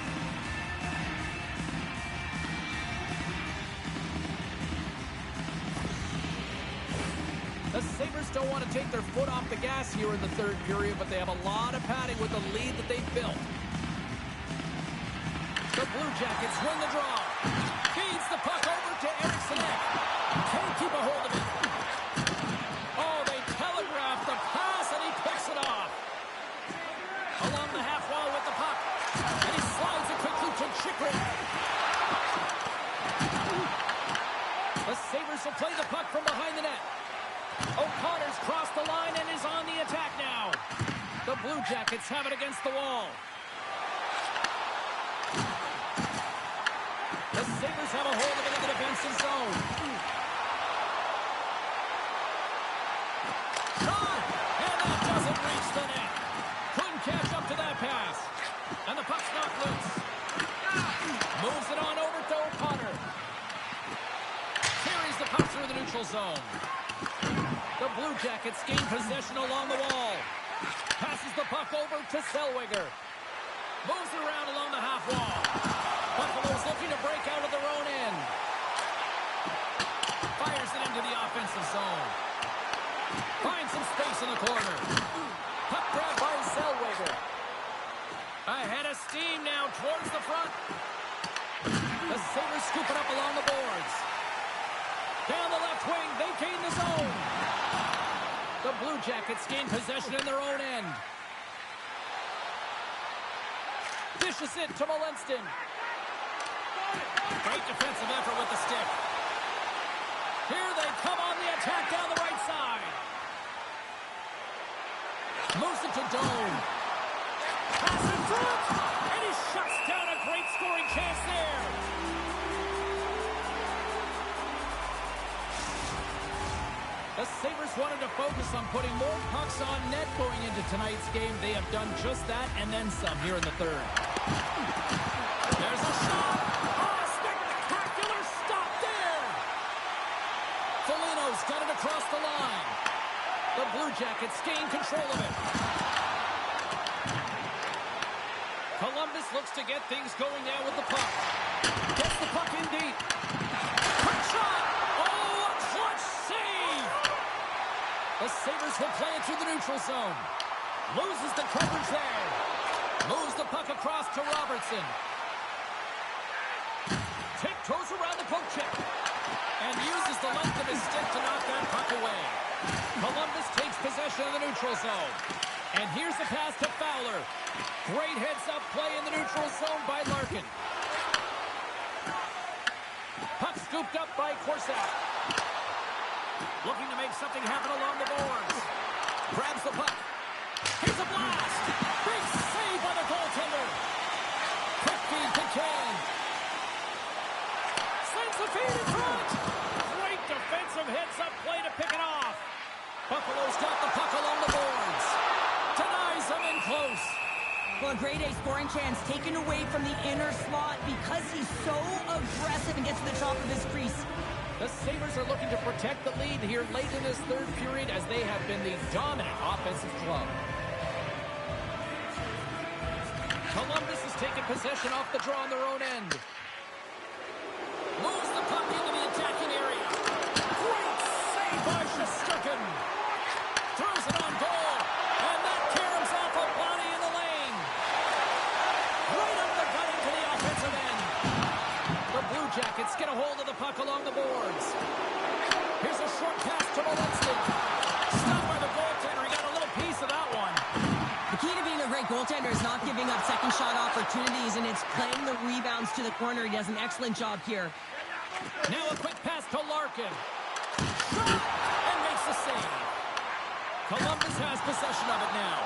The Sabres don't want to take their foot off the gas here in the third period, but they have a lot of padding with the lead that they've built. The Blue Jackets win the draw. Feeds the puck over to Eriksson. Can't keep a hold of it. Oh, they telegraph the pass, and he picks it off. Along the half wall with the puck. And he slides it quickly to Chychrun. The Sabres will play the puck from behind the net. O'Connor's crossed the line and is on the attack now. The Blue Jackets have it against the wall. The Sabres have a hold of it in the defensive zone. Shot! And that doesn't reach the net. Couldn't catch up to that pass. And the puck's knocked loose. Moves it on over to O'Connor. Carries the puck through the neutral zone. The Blue Jackets gain possession along the wall. Passes the puck over to Zellweger. Moves it around along the half wall. Buffalo's looking to break out of their own end. Fires it into the offensive zone. Finds some space in the corner. Puck grab by Zellweger. Ahead of steam now towards the front. The Sabres scoop it up along the boards. Down the left wing, they gain the zone. The Blue Jackets gain possession in their own end. Dishes it to Molenston. Great defensive effort with the stick. Here they come on the attack down the right side. Moves it to Dome. Pass in front, and he shuts down a great scoring chance there. The Sabres wanted to focus on putting more pucks on net going into tonight's game. They have done just that and then some here in the third. There's a shot. Oh, spectacular stop there. Foligno's got it across the line. The Blue Jackets gain control of it. Columbus looks to get things going now with the puck. Gets the puck in deep. Quick shot. Oh, a clutch save. The Sabres will play it through the neutral zone. Loses the coverage there. Moves the puck across to Robertson. Tiptoes around the poke check. And uses the length of his stick to knock that puck away. Columbus takes possession of the neutral zone. And here's the pass to Fowler. Great heads-up play in the neutral zone by Larkin. Puck scooped up by Corsac. Looking to make something happen along the boards. Grabs the puck. Here's a blast. Big save by the goaltender. Quick feed to Kane. Sends the feed in front. Great defensive heads-up play to pick it off. Buffalo's got the puck along the boards. Denies them in close. Well, a grade A scoring chance taken away from the inner slot because he's so aggressive and gets to the top of his crease. The Sabres are looking to protect the lead here late in this third period as they have been the dominant offensive club. Columbus has taken possession off the draw on their own end. Moves the puck into the attacking area. Great save by Shesterkin. Throws it on goal. And that caroms off a body in the lane. Right up the gut into the offensive end. The Blue Jackets get a hold of the puck along the boards. Here's a short pass to Walensky. Stopped by the goaltender. He got a little piece of that one. The key to being a great goaltender is not giving up second shot opportunities, and it's playing the rebounds to the corner. He does an excellent job here. Now a quick pass to Larkin. Shot! And makes the save. Columbus has possession of it now.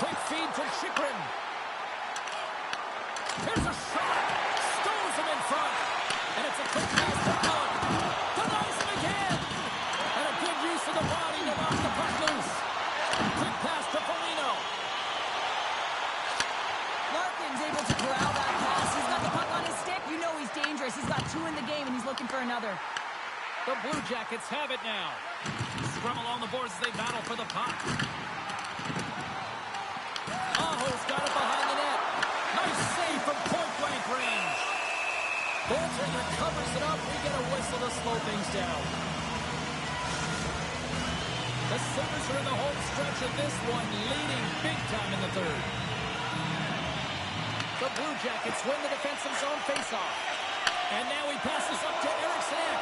Quick feed to Chychrun. Here's a shot. Stones him in front. And it's a quick pass to Allen. Denies him again. And a good use of the body to knock the puck loose. Quick pass to Foligno. Larkin's able to corral that pass. He's got the puck on his stick. You know he's dangerous. He's got two in the game, and he's looking for another. The Blue Jackets have it now. Scrum along the boards as they battle for the puck. Aho's got it behind the net. Nice save from point-blank range. Goaltender covers it up. We get a whistle to slow things down. The Sabres are in the home stretch of this one, leading big time in the third. The Blue Jackets win the defensive zone faceoff. And now he passes up to Eriksson.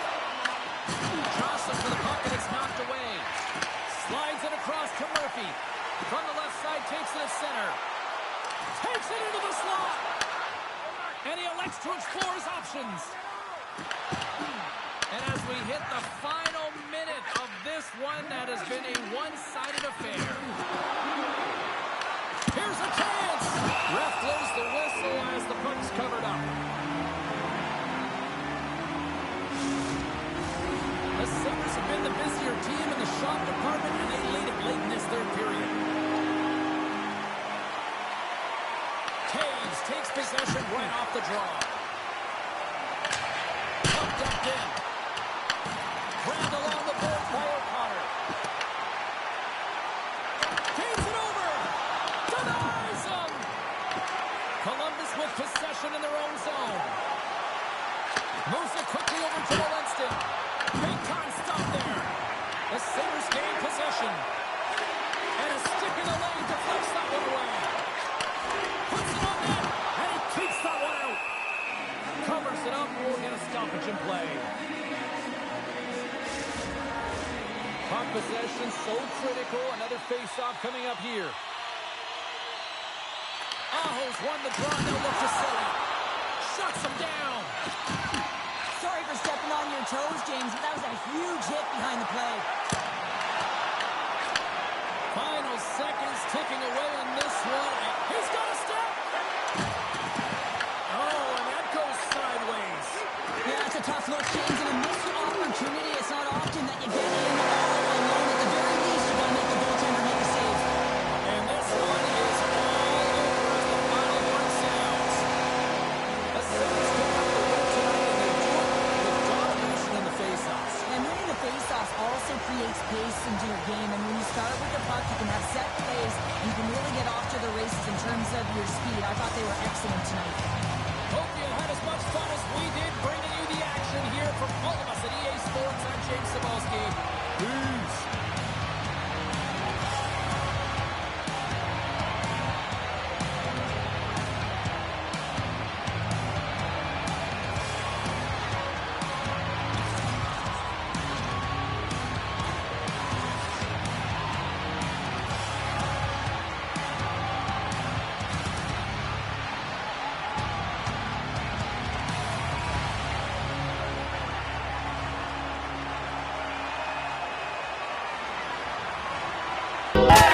Jostles for the puck and it's knocked away. Slides it across to Murphy. From the left side, takes it to center. Takes it into the slot. And he elects to explore his options. And as we hit the final minute of this one, that has been a one-sided affair. Here's a chance. Ref blows the whistle as the puck's covered up. The Sabres have been the busier team in the shot department, and they lead it late in this third period. Taves takes possession right off the draw. Puck dumped in. Grabbed along the board by O'Connor. Takes it over. Denies him. Columbus with possession in their own zone. Moves it quickly over to Walensky. Big time stop there. The Sabres gain possession. And a stick in the lane deflects that one away. Puts it on net. And he keeps that one out. Covers it up. We'll get a stoppage in play. Puck possession so critical. Another face-off coming up here. Aho's won the draw. They'll look to Silly. Shuts him down. Sorry for stepping on your toes, James, but that was a huge hit behind the play. Final seconds ticking away in this one. He's got a step. Oh, and that goes sideways. Yeah, it's a tough look, James, and a missed opportunity. It's not often that you get in alone. At the very least, you're going to make the goaltender make a save. And this one is all over as the final one sounds. The Sabres pick up the win tonight, and they do it with domination in the faceoffs. And winning the faceoffs also creates pace into your game. And when you start with the puck, you can have set plays, and you can really get off to the races in terms of your speed. I thought they were excellent tonight. Hope you had as much fun as we did bringing you the action here from all of us at EA Sports. I'm James Cybulski. Peace. Bang!